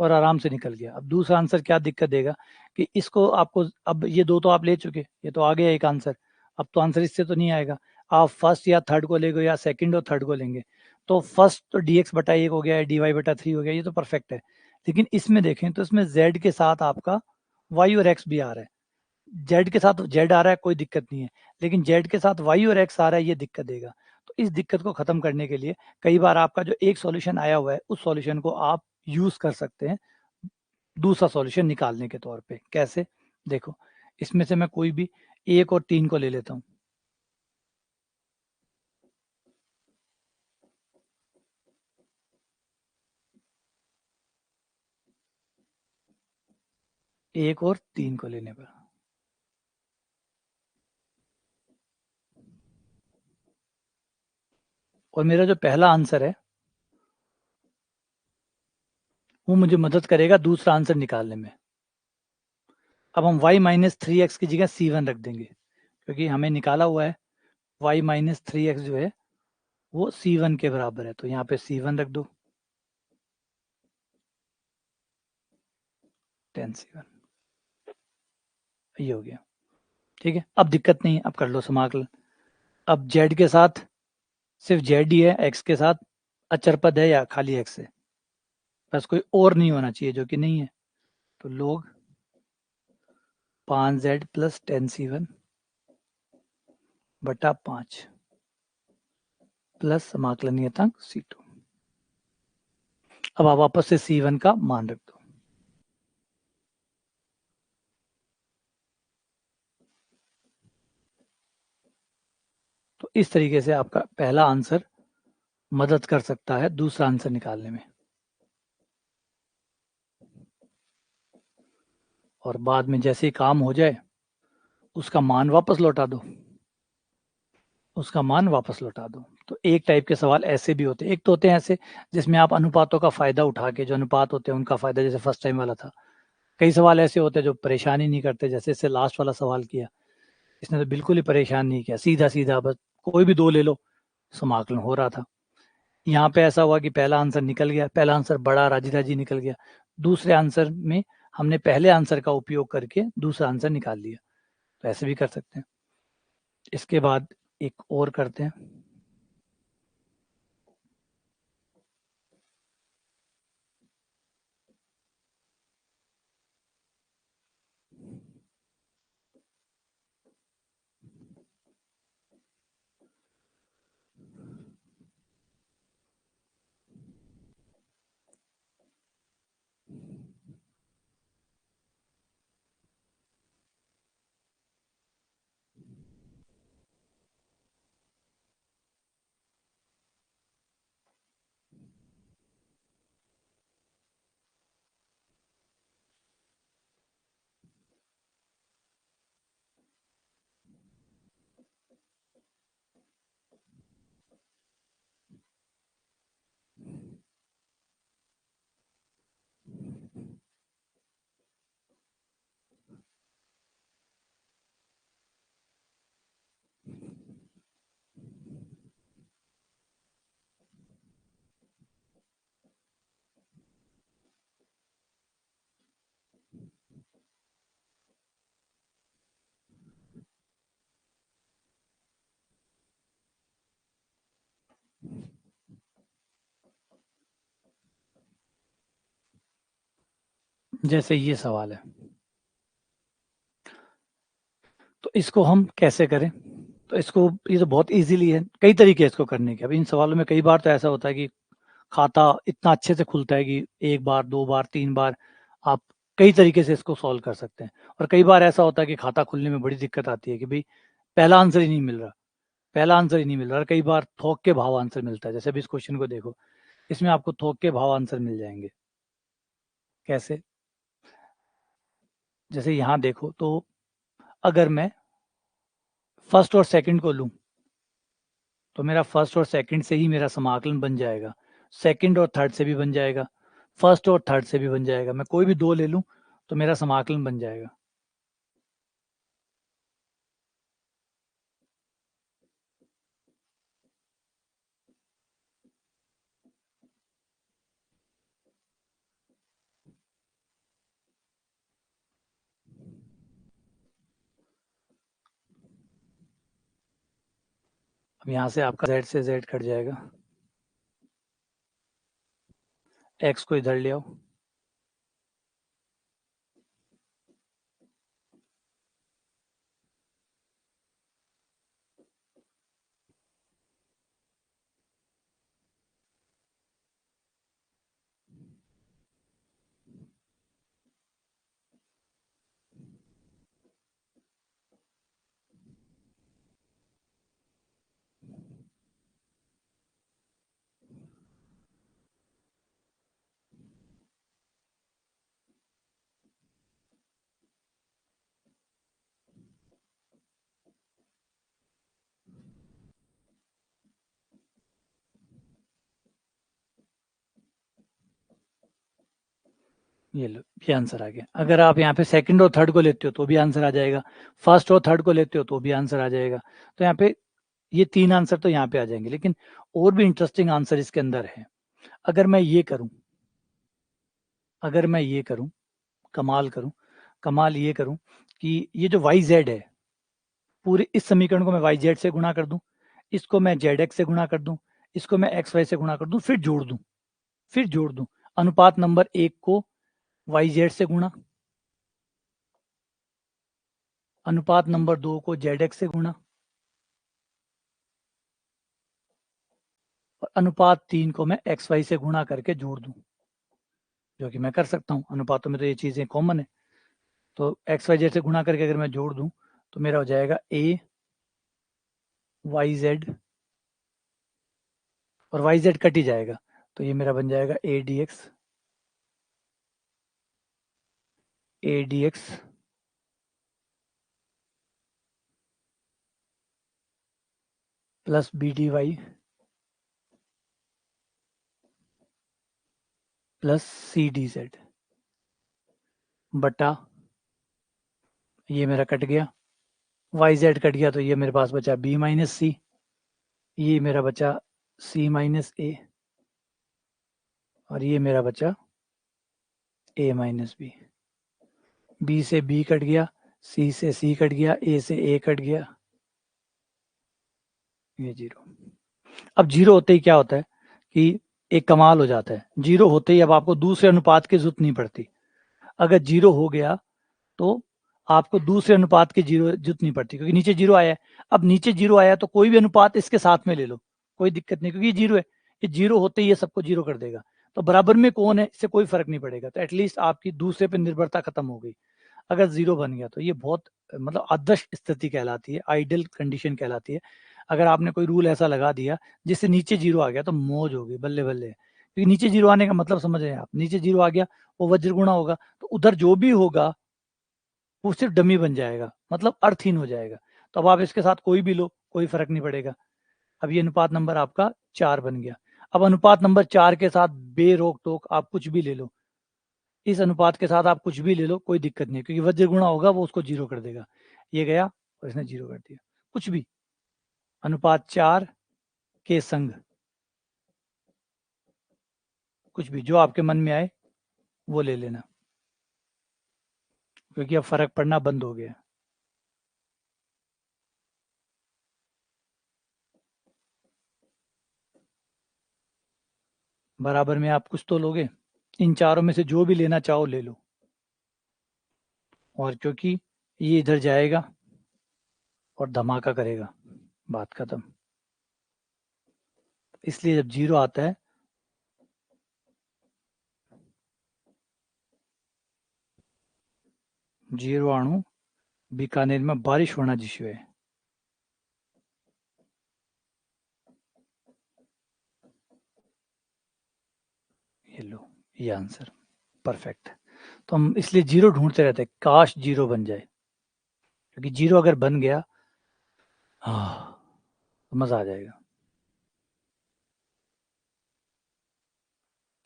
और आराम से निकल गया। अब दूसरा आंसर क्या दिक्कत देगा कि इसको आपको, अब ये 2 तो आप ले चुके, ये तो आ गया एक आंसर। अब तो आंसर इससे तो नहीं आएगा। आप फर्स्ट या थर्ड को लेंगे या सेकंड और थर्ड को लेंगे। तो फर्स्ट तो dx बटा 1 हो गया, dy बटा 3 हो गया, ये तो परफेक्ट है। लेकिन इसमें देखें तो इसमें z के साथ आपका y और x भी आ रहा है। z के साथ z आ रहा है, कोई दिक्कत नहीं है, लेकिन z के साथ y और x आ रहा है, ये दिक्कत देगा। तो इस दिक्कत को खत्म करने के लिए कई बार आपका जो एक सॉल्यूशन आया हुआ है उस सॉल्यूशन को आप यूज कर सकते हैं दूसरा सॉल्यूशन निकालने के तौर पे। कैसे? देखो, इसमें से मैं कोई भी 1 और 3 को ले लेता हूँ। एक और 3 को लेने पर और मेरा जो पहला आंसर है वो मुझे मदद करेगा दूसरा आंसर निकालने में। अब हम y माइनस 3x की जगह c1 रख देंगे क्योंकि हमें निकाला हुआ है y माइनस 3x जो है वो c1 के बराबर है, तो यहाँ पे c1 रख दो, 10 c1, ये हो गया। ठीक है, अब दिक्कत नहीं, अब कर लो समाकलन। अब z के साथ सिर्फ z ही है, x के साथ अचर पद है या खाली x है, बस कोई और नहीं होना चाहिए, जो कि नहीं है। तो लोग 5z प्लस 10c1 बटा 5 प्लस समाकलन नियतांक c2। अब आप वापस से c1 का मान रख दो। तो इस तरीके से आपका पहला आंसर मदद कर सकता है दूसरा आंसर निकालने में। और बाद में जैसे ही काम हो जाए उसका मान वापस लौटा दो, उसका मान वापस लौटा दो। तो एक टाइप के सवाल ऐसे भी होते हैं। एक तो होते हैं ऐसे जिसमें आप अनुपातों का फायदा उठा के, जो अनुपात होते हैं उनका फायदा, जैसे फर्स्ट टाइम वाला था। कई सवाल ऐसे होते हैं जो परेशान ही नहीं करते, जैसे इससे लास्ट वाला सवाल किया, इसने तो बिल्कुल ही परेशान नहीं किया, सीधा सीधा बस कोई भी दो ले लो, समाकलन हो रहा था। यहाँ पे ऐसा हुआ कि पहला आंसर निकल गया, पहला आंसर बड़ा राजी राजी निकल गया, दूसरे आंसर में हमने पहले आंसर का उपयोग करके दूसरा आंसर निकाल लिया। तो ऐसे भी कर सकते हैं। इसके बाद एक और करते हैं। जैसे ये सवाल है, तो इसको हम कैसे करें? तो इसको, ये तो बहुत इजीली है, कई तरीके हैं इसको करने के। अब इन सवालों में कई बार तो ऐसा होता है कि खाता इतना अच्छे से खुलता है कि एक बार, दो बार, तीन बार आप कई तरीके से इसको सॉल्व कर सकते हैं। और कई बार ऐसा होता है कि खाता खुलने में बड़ी दिक्कत आती है कि भाई पहला आंसर ही नहीं मिल रहा, पहला आंसर ही नहीं मिल रहा। और कई बार थोक के भाव आंसर मिलता है, जैसे अभी इस क्वेश्चन को देखो, इसमें आपको थोक के भाव आंसर मिल जाएंगे। कैसे? जैसे यहाँ देखो, तो अगर मैं फर्स्ट और सेकंड को लूं तो मेरा फर्स्ट और सेकंड से ही मेरा समाकलन बन जाएगा, सेकंड और थर्ड से भी बन जाएगा, फर्स्ट और थर्ड से भी बन जाएगा। मैं कोई भी दो ले लूं तो मेरा समाकलन बन जाएगा। अब यहाँ से आपका z से z कट जाएगा, x को इधर ले आओ, ये लो, ये आंसर आ गया। अगर आप यहाँ पे सेकंड और थर्ड को लेते हो तो भी आंसर आ जाएगा, फर्स्ट और थर्ड को लेते हो तो भी आंसर आ जाएगा। तो यहाँ पे ये 3 आंसर तो यहाँ पे आ जाएंगे, लेकिन और भी इंटरेस्टिंग आंसर इसके अंदर है। अगर मैं ये करूं, अगर मैं ये करूं, कमाल ये करूं कि ये जो वाई जेड है, पूरे इस समीकरण को मैं वाई जेड से गुणा कर दूं, इसको मैं जेड एक्स से गुणा कर दूं, इसको मैं एक्स वाई से गुणा कर दूं, फिर जोड़ दूं अनुपात नंबर 1 को वाई जेड से गुणा, अनुपात नंबर 2 को जेड एक्स से गुणा, और अनुपात 3 को मैं एक्स वाई से गुणा करके जोड़ दूं, जो कि मैं कर सकता हूं। अनुपातों में तो ये चीजें कॉमन है। तो एक्स वाई जेड से गुणा करके अगर मैं जोड़ दूं तो मेरा हो जाएगा ए वाई जेड, और वाई जेड कट ही जाएगा, तो ये मेरा बन जाएगा A D X plus B D Y plus C D Z बटा, ये मेरा कट गया, वाई जेड कट गया, तो ये मेरे पास बचा बी माइनस सी, ये मेरा बचा सी माइनस ए, और ये मेरा बचा ए माइनस बी से बी कट गया, सी से सी कट गया, ए से ए कट गया, ये जीरो। अब जीरो होते ही क्या होता है कि एक कमाल हो जाता है, जीरो होते ही अब आपको दूसरे अनुपात की जरूरत नहीं पड़ती। अगर जीरो हो गया तो आपको दूसरे अनुपात की जीरो जरूरत नहीं पड़ती, क्योंकि नीचे जीरो आया है। अब नीचे जीरो आया तो कोई भी अनुपात इसके साथ में ले लो, कोई दिक्कत नहीं, क्योंकि ये जीरो है, ये जीरो होते ही ये सबको जीरो कर देगा। तो बराबर में कौन है इससे कोई फर्क नहीं पड़ेगा, तो एटलीस्ट आपकी दूसरे पर निर्भरता खत्म हो गई। अगर जीरो बन गया तो ये बहुत मतलब आदर्श स्थिति कहलाती है, आइडियल कंडीशन कहलाती है। अगर आपने कोई रूल ऐसा लगा दिया जिससे नीचे जीरो आ गया तो मौज होगी, बल्ले बल्ले, क्योंकि नीचे जीरो आने का मतलब समझ रहे हैं आप, नीचे जीरो आ गया वो वज्र गुणा होगा, तो उधर जो भी होगा वो सिर्फ डमी बन जाएगा, मतलब अर्थहीन हो जाएगा। तो अब आप इसके साथ कोई भी लो, कोई फर्क नहीं पड़ेगा। अब ये अनुपात नंबर आपका 4 बन गया। अब अनुपात नंबर 4 के साथ बेरोक टोक आप कुछ भी ले लो, इस अनुपात के साथ आप कुछ भी ले लो, कोई दिक्कत नहीं, क्योंकि वज्र गुणा होगा वो उसको जीरो कर देगा। ये गया और इसने जीरो कर दिया, कुछ भी अनुपात 4 के संग, कुछ भी जो आपके मन में आए वो ले लेना, क्योंकि अब फर्क पड़ना बंद हो गया। बराबर में आप कुछ तो लोगे, इन चारों में से जो भी लेना चाहो ले लो, और क्योंकि ये इधर जाएगा और धमाका करेगा, बात खत्म। इसलिए जब जीरो आता है, जीरो अणु बीकानेर में बारिश होना जिसवे, ये लो, ये आंसर परफेक्ट। तो हम इसलिए जीरो ढूंढते रहते हैं, काश जीरो बन जाए, क्योंकि जीरो अगर बन गया हाँ तो मजा आ जाएगा।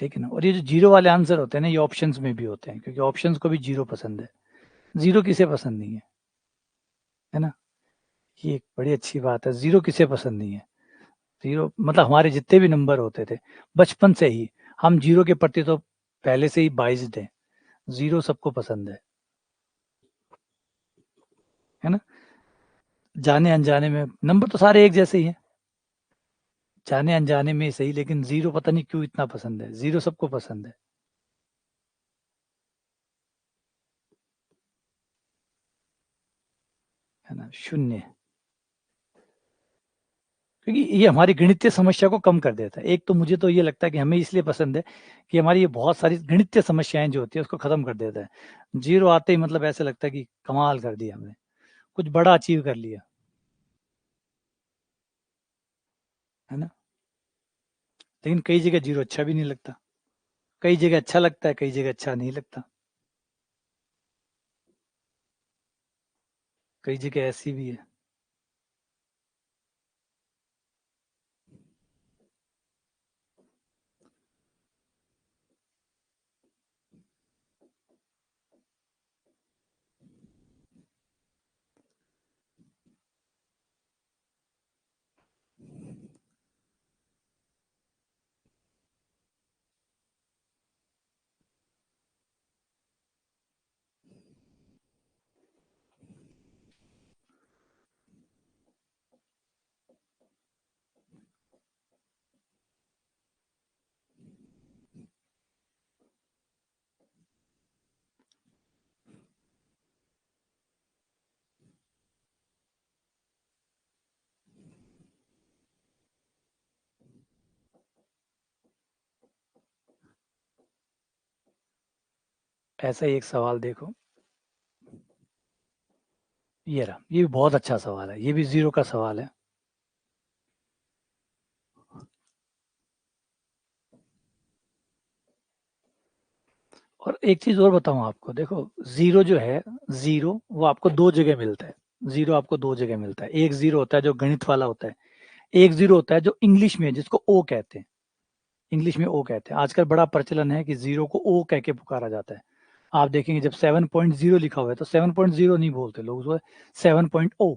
ठीक है ना। और ये जो जीरो वाले आंसर होते हैं ना, ये ऑप्शंस में भी होते हैं, क्योंकि ऑप्शंस को भी जीरो पसंद है। जीरो किसे पसंद नहीं है ना। ये एक बड़ी अच्छी बात है, जीरो किसे पसंद नहीं है। जीरो मतलब हमारे जितने भी नंबर होते थे बचपन से ही, हम जीरो के प्रति तो पहले से ही बाइज्ड हैं। जीरो सबको पसंद है ना। जाने अनजाने में नंबर तो सारे एक जैसे ही हैं, जाने अनजाने में ही सही, लेकिन जीरो पता नहीं क्यों इतना पसंद है, जीरो सबको पसंद है ना। शून्य, क्योंकि ये हमारी गणितीय समस्या को कम कर देता है। एक तो मुझे तो ये लगता है कि हमें इसलिए पसंद है कि हमारी ये बहुत सारी गणितीय समस्याएं जो होती है उसको खत्म कर देता है। जीरो आते ही मतलब ऐसा लगता है कि कमाल कर दिया हमने, कुछ बड़ा अचीव कर लिया, है ना। लेकिन कई जगह जीरो अच्छा भी नहीं लगता, कई जगह अच्छा लगता है, कई जगह अच्छा नहीं लगता, कई जगह ऐसी भी है। ऐसा ही एक सवाल देखो, ये रहा, ये भी बहुत अच्छा सवाल है, ये भी जीरो का सवाल है। और एक चीज और बताऊं आपको, देखो जीरो जो है, जीरो वो आपको दो जगह मिलता है। जीरो आपको दो जगह मिलता है। एक जीरो होता है जो गणित वाला होता है, एक जीरो होता है जो इंग्लिश में है, जिसको ओ कहते हैं। इंग्लिश में ओ कहते हैं। आजकल बड़ा प्रचलन है कि जीरो को ओ कह के पुकारा जाता है। आप देखेंगे जब 7.0 लिखा हुआ है तो 7.0 नहीं बोलते लोग, उसको 7.0,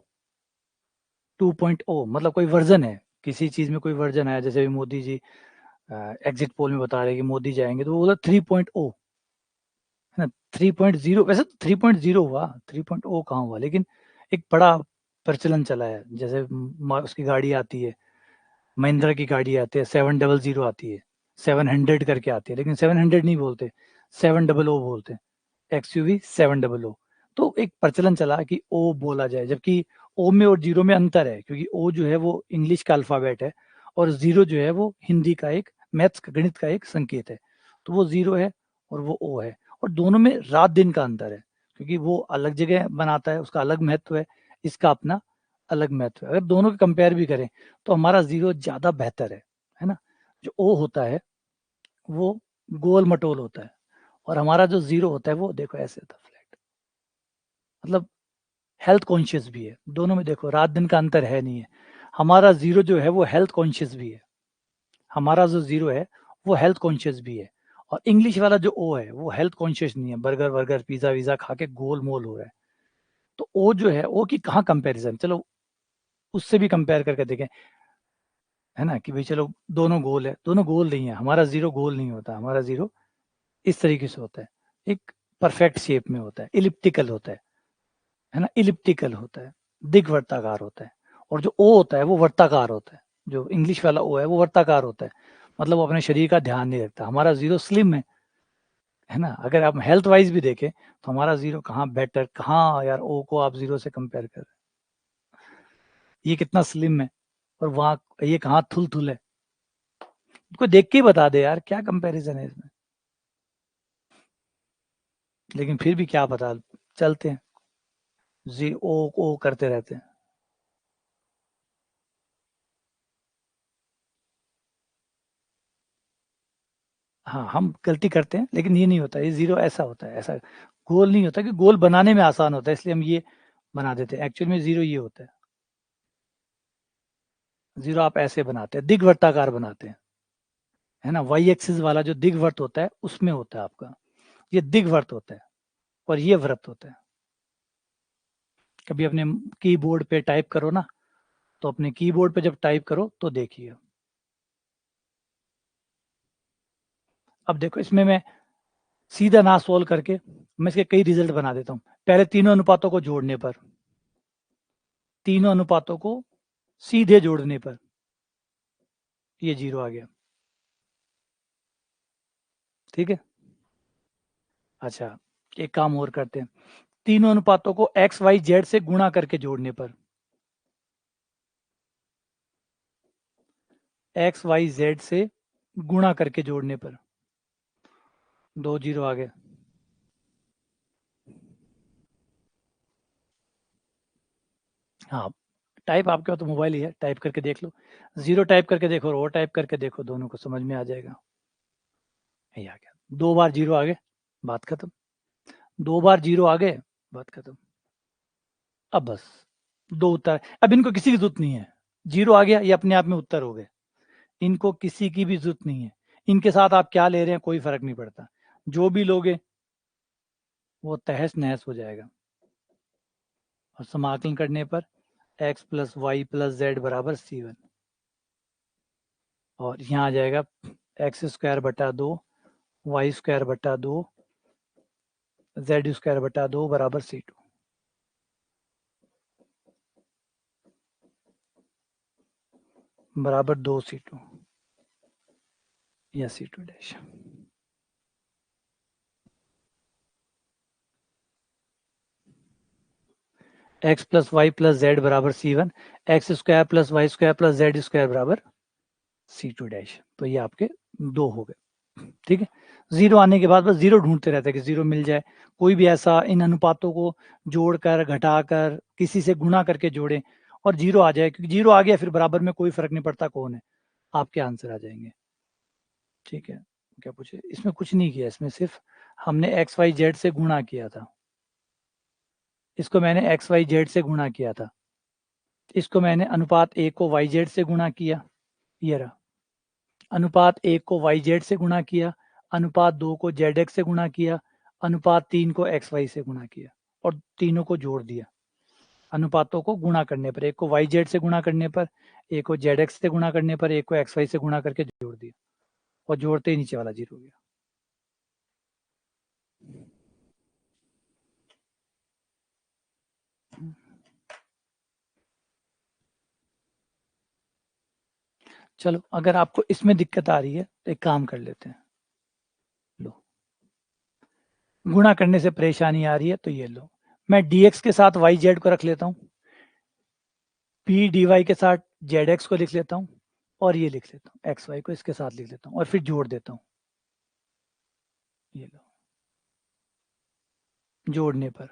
2.0, मतलब कोई वर्जन है, किसी चीज में कोई वर्जन आया। जैसे भी मोदी जी एग्जिट पोल में बता रहे हैं कि मोदी जाएंगे, तो वो बोला 3.0 है ना। 3.0, वैसे 3.0 हुआ, 3.0 कहाँ हुआ, लेकिन एक बड़ा प्रचलन चला है। जैसे उसकी गाड़ी आती है, महिंद्रा की गाड़ी आती है, 700 आती है, 700 करके आती है, लेकिन 700 नहीं बोलते, 700 बोलते हैं। XUV 700। तो एक प्रचलन चला कि ओ बोला जाए, जबकि ओ में और जीरो में अंतर है, क्योंकि ओ जो है वो इंग्लिश का अल्फाबेट है, और जीरो जो है वो हिंदी का एक मैथ्स का, गणित का एक संकेत है। तो वो जीरो है और वो ओ है, और दोनों में रात दिन का अंतर है, क्योंकि वो अलग जगह बनाता है, उसका अलग महत्व है, इसका अपना अलग महत्व है। अगर दोनों के कंपेयर भी करें तो हमारा जीरो ज्यादा बेहतर है ना। जो ओ होता है वो गोल मटोल होता है, और हमारा जो जीरो होता है वो देखो ऐसे होता है, फ्लैट। मतलब हेल्थ कॉन्शियस भी है दोनों में, देखो रात दिन का अंतर है नहीं है। हमारा जीरो जो है वो हेल्थ कॉन्शियस भी है, हमारा जो जीरो है वो हेल्थ कॉन्शियस भी है। और इंग्लिश वाला जो ओ है वो हेल्थ कॉन्शियस नहीं है, बर्गर वर्गर पिज्जा वीजा खा के गोल मोल हो रहा है। तो ओ जो है, ओ की कहाँ कंपैरिजन, चलो उससे भी कंपेयर करके देखें, है ना, कि भाई चलो दोनों गोल है, दोनों गोल नहीं है। हमारा जीरो गोल नहीं होता, हमारा जीरो इस तरीके से होता है, एक परफेक्ट शेप में होता है, इलिप्टिकल होता है ना, इलिप्टिकल होता है, दीर्घवृत्ताकार होता है। और जो ओ होता है वो वर्ताकार होता है, जो इंग्लिश वाला ओ है वो वर्ताकार होता है, मतलब वो अपने शरीर का ध्यान नहीं रखता। हमारा जीरो स्लिम है ना। अगर आप हेल्थ वाइज भी देखें तो हमारा जीरो कहाँ बेटर, कहाँ यार ओ को आप जीरो से कंपेयर कर रहे हैं, ये कितना स्लिम है, और वहां ये कहाँ थुल थुल है। कोई देख के ही बता दे यार क्या कंपैरिजन है इसमें, लेकिन फिर भी क्या पता, चलते हैं, जी ओ करते रहते हैं। हाँ, हम गलती करते हैं, लेकिन ये नहीं होता, ये जीरो ऐसा होता है, ऐसा गोल नहीं होता, कि गोल बनाने में आसान होता है इसलिए हम ये बना देते हैं। एक्चुअल में जीरो ये होता है, जीरो आप ऐसे बनाते हैं, दिग्वर्ताकार बनाते हैं, है ना। वाई एक्सिस वाला जो दिग्वर्त होता है उसमें होता है आपका, ये दिग्वर्त होता है, और ये वृत्त होता है। कभी अपने कीबोर्ड पे टाइप करो ना, तो अपने कीबोर्ड पे जब टाइप करो तो देखिए। अब देखो इसमें मैं सीधा ना सोल्व करके मैं इसके कई रिजल्ट बना देता हूँ। पहले तीनों अनुपातों को जोड़ने पर, तीनों अनुपातों को सीधे जोड़ने पर ये जीरो आ गया, ठीक है। अच्छा, एक काम और करते हैं, तीनों अनुपातों को एक्स वाई जेड से गुणा करके जोड़ने पर, एक्स वाई जेड से गुणा करके जोड़ने पर दो जीरो आ गए। हाँ, टाइप आपके पास तो मोबाइल ही है, टाइप करके देख लो, जीरो टाइप करके देखो और वो टाइप करके देखो, दोनों को समझ में आ जाएगा। यही आ गया, दो बार जीरो आ गए, बात खत्म। दो बार जीरो आ गए, बात खत्म। अब बस दो उत्तर, अब इनको किसी की जरूरत नहीं है, जीरो आ गया ये अपने आप में उत्तर हो गए, इनको किसी की भी जरूरत नहीं है। इनके साथ आप क्या ले रहे हैं कोई फर्क नहीं पड़ता, जो भी लोगे वो तहस नहस हो जाएगा। और समाकलन करने पर x plus Y plus Z बराबर C1, और यहाँ आ जाएगा एक्स स्क्वायर बटा दो, वाई स्क्वायर बटा दो, जेड स्क्वायर बटा दो बराबर C2, बराबर 2 C2 या C2 dash. X plus Y plus Z बराबर C1, X square plus Y square plus Z square बराबर C2 डैश। तो ये आपके दो हो गए, ठीक है। जीरो आने के बाद बस जीरो ढूंढते रहते हैं कि जीरो मिल जाए। कोई भी ऐसा इन अनुपातों को जोड़कर, घटाकर, किसी से गुणा करके जोड़ें और जीरो आ जाए, क्योंकि जीरो आ गया फिर बराबर में कोई फर्क नहीं पड़ता कौन है, आपके आंसर आ जाएंगे। ठीक है, क्या पूछे? इसमें कुछ नहीं किया, इसमें सिर्फ हमने एक्स वाई जेड से गुणा किया था। इसको मैंने एक्स वाई जेड से गुणा किया था। इसको मैंने अनुपात 1 को वाई जेड से गुणा किया, ये रहा। अनुपात 1 को वाई जेड से गुणा किया, अनुपात 2 को जेड एक्स से गुणा किया, अनुपात 3 को एक्स वाई से गुणा किया और तीनों को जोड़ दिया। अनुपातों को गुणा करने पर, एक को वाई जेड से गुणा करने पर, एक को जेड एक्स से गुणा करने पर, एक को एक्स वाई से गुणा करके जोड़ दिया और जोड़ते ही नीचे वाला जीरो हो गया। चलो, अगर आपको इसमें दिक्कत आ रही है तो एक काम कर लेते हैं। लो, गुणा करने से परेशानी आ रही है तो ये लो, मैं dx के साथ वाई जेड को रख लेता हूँ, p dy के साथ जेड एक्स को लिख लेता हूँ और ये लिख लेता हूँ एक्स वाई को इसके साथ लिख लेता हूँ और फिर जोड़ देता हूँ। ये लो, जोड़ने पर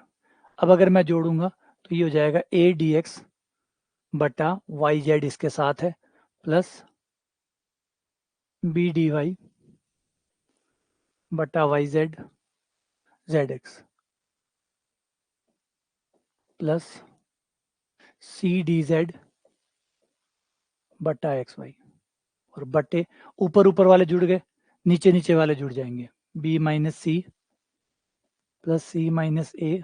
अब अगर मैं जोड़ूंगा तो ये हो जाएगा a dx बटा वाई जेड इसके साथ है प्लस b dy बटा Y Z Z X plus C D Z बटा एक्स वाई, और बटे ऊपर ऊपर वाले जुड़ गए, नीचे नीचे वाले जुड़ जाएंगे, b माइनस सी प्लस सी माइनस ए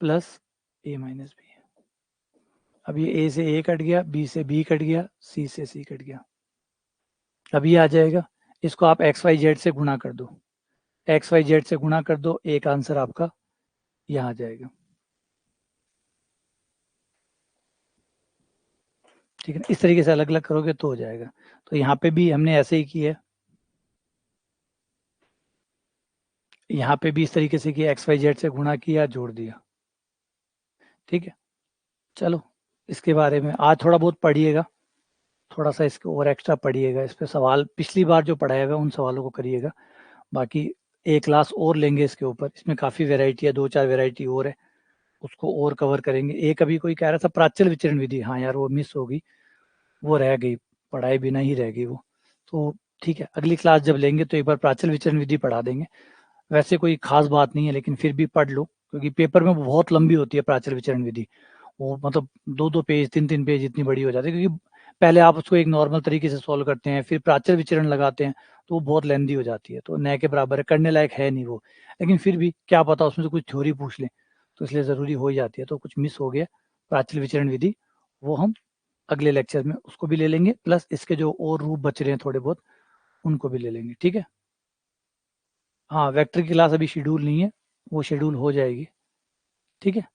प्लस ए माइनस बी। अब ये ए से ए कट गया, बी से बी कट गया, सी से सी कट गया। अब ये आ जाएगा, इसको आप एक्स वाई जेड से गुणा कर दो, एक्स वाई जेड से गुणा कर दो, एक आंसर आपका यहाँ आ जाएगा। ठीक है ना, इस तरीके से अलग अलग करोगे तो हो जाएगा। तो यहाँ पे भी हमने ऐसे ही किया, यहाँ पे भी इस तरीके से किया, एक्स वाई जेड से गुणा किया, जोड़ दिया। ठीक है, चलो इसके बारे में आज थोड़ा बहुत पढ़िएगा, थोड़ा सा इसके और एक्स्ट्रा पढ़िएगा, इस पे सवाल पिछली बार जो पढ़ाया हुआ उन सवालों को करिएगा। बाकी एक क्लास और लेंगे इसके ऊपर, इसमें काफ़ी वेराइटी है, 2-4 वेराइटी और है, उसको और कवर करेंगे। एक अभी कोई कह रहा था प्राचल विचरण विधि, हाँ यार वो मिस हो गई, वो रह गई, पढ़ाई बिना ही रह गई वो। तो ठीक है, अगली क्लास जब लेंगे तो एक बार प्राचल विचरण विधि पढ़ा देंगे। वैसे कोई खास बात नहीं है, लेकिन फिर भी पढ़ लो, क्योंकि पेपर में बहुत लंबी होती है प्राचल विचरण विधि, वो मतलब 2-2 पेज 3-3 पेज इतनी बड़ी हो जाती है, क्योंकि पहले आप उसको एक नॉर्मल तरीके से सॉल्व करते हैं, फिर प्राचल विचरण लगाते हैं, तो वो बहुत लेंदी हो जाती है, तो नए के बराबर है, करने लायक है नहीं वो। लेकिन फिर भी क्या पता उसमें से कुछ थ्योरी पूछ लें, तो इसलिए ज़रूरी हो ही जाती है। तो कुछ मिस हो गया प्राचल विचरण विधि, वो हम अगले लेक्चर में उसको भी ले लेंगे, प्लस इसके जो और रूप बच रहे हैं थोड़े बहुत उनको भी ले लेंगे। ठीक है, हाँ वेक्टर की क्लास अभी शेड्यूल नहीं है, वो शेड्यूल हो जाएगी। ठीक है।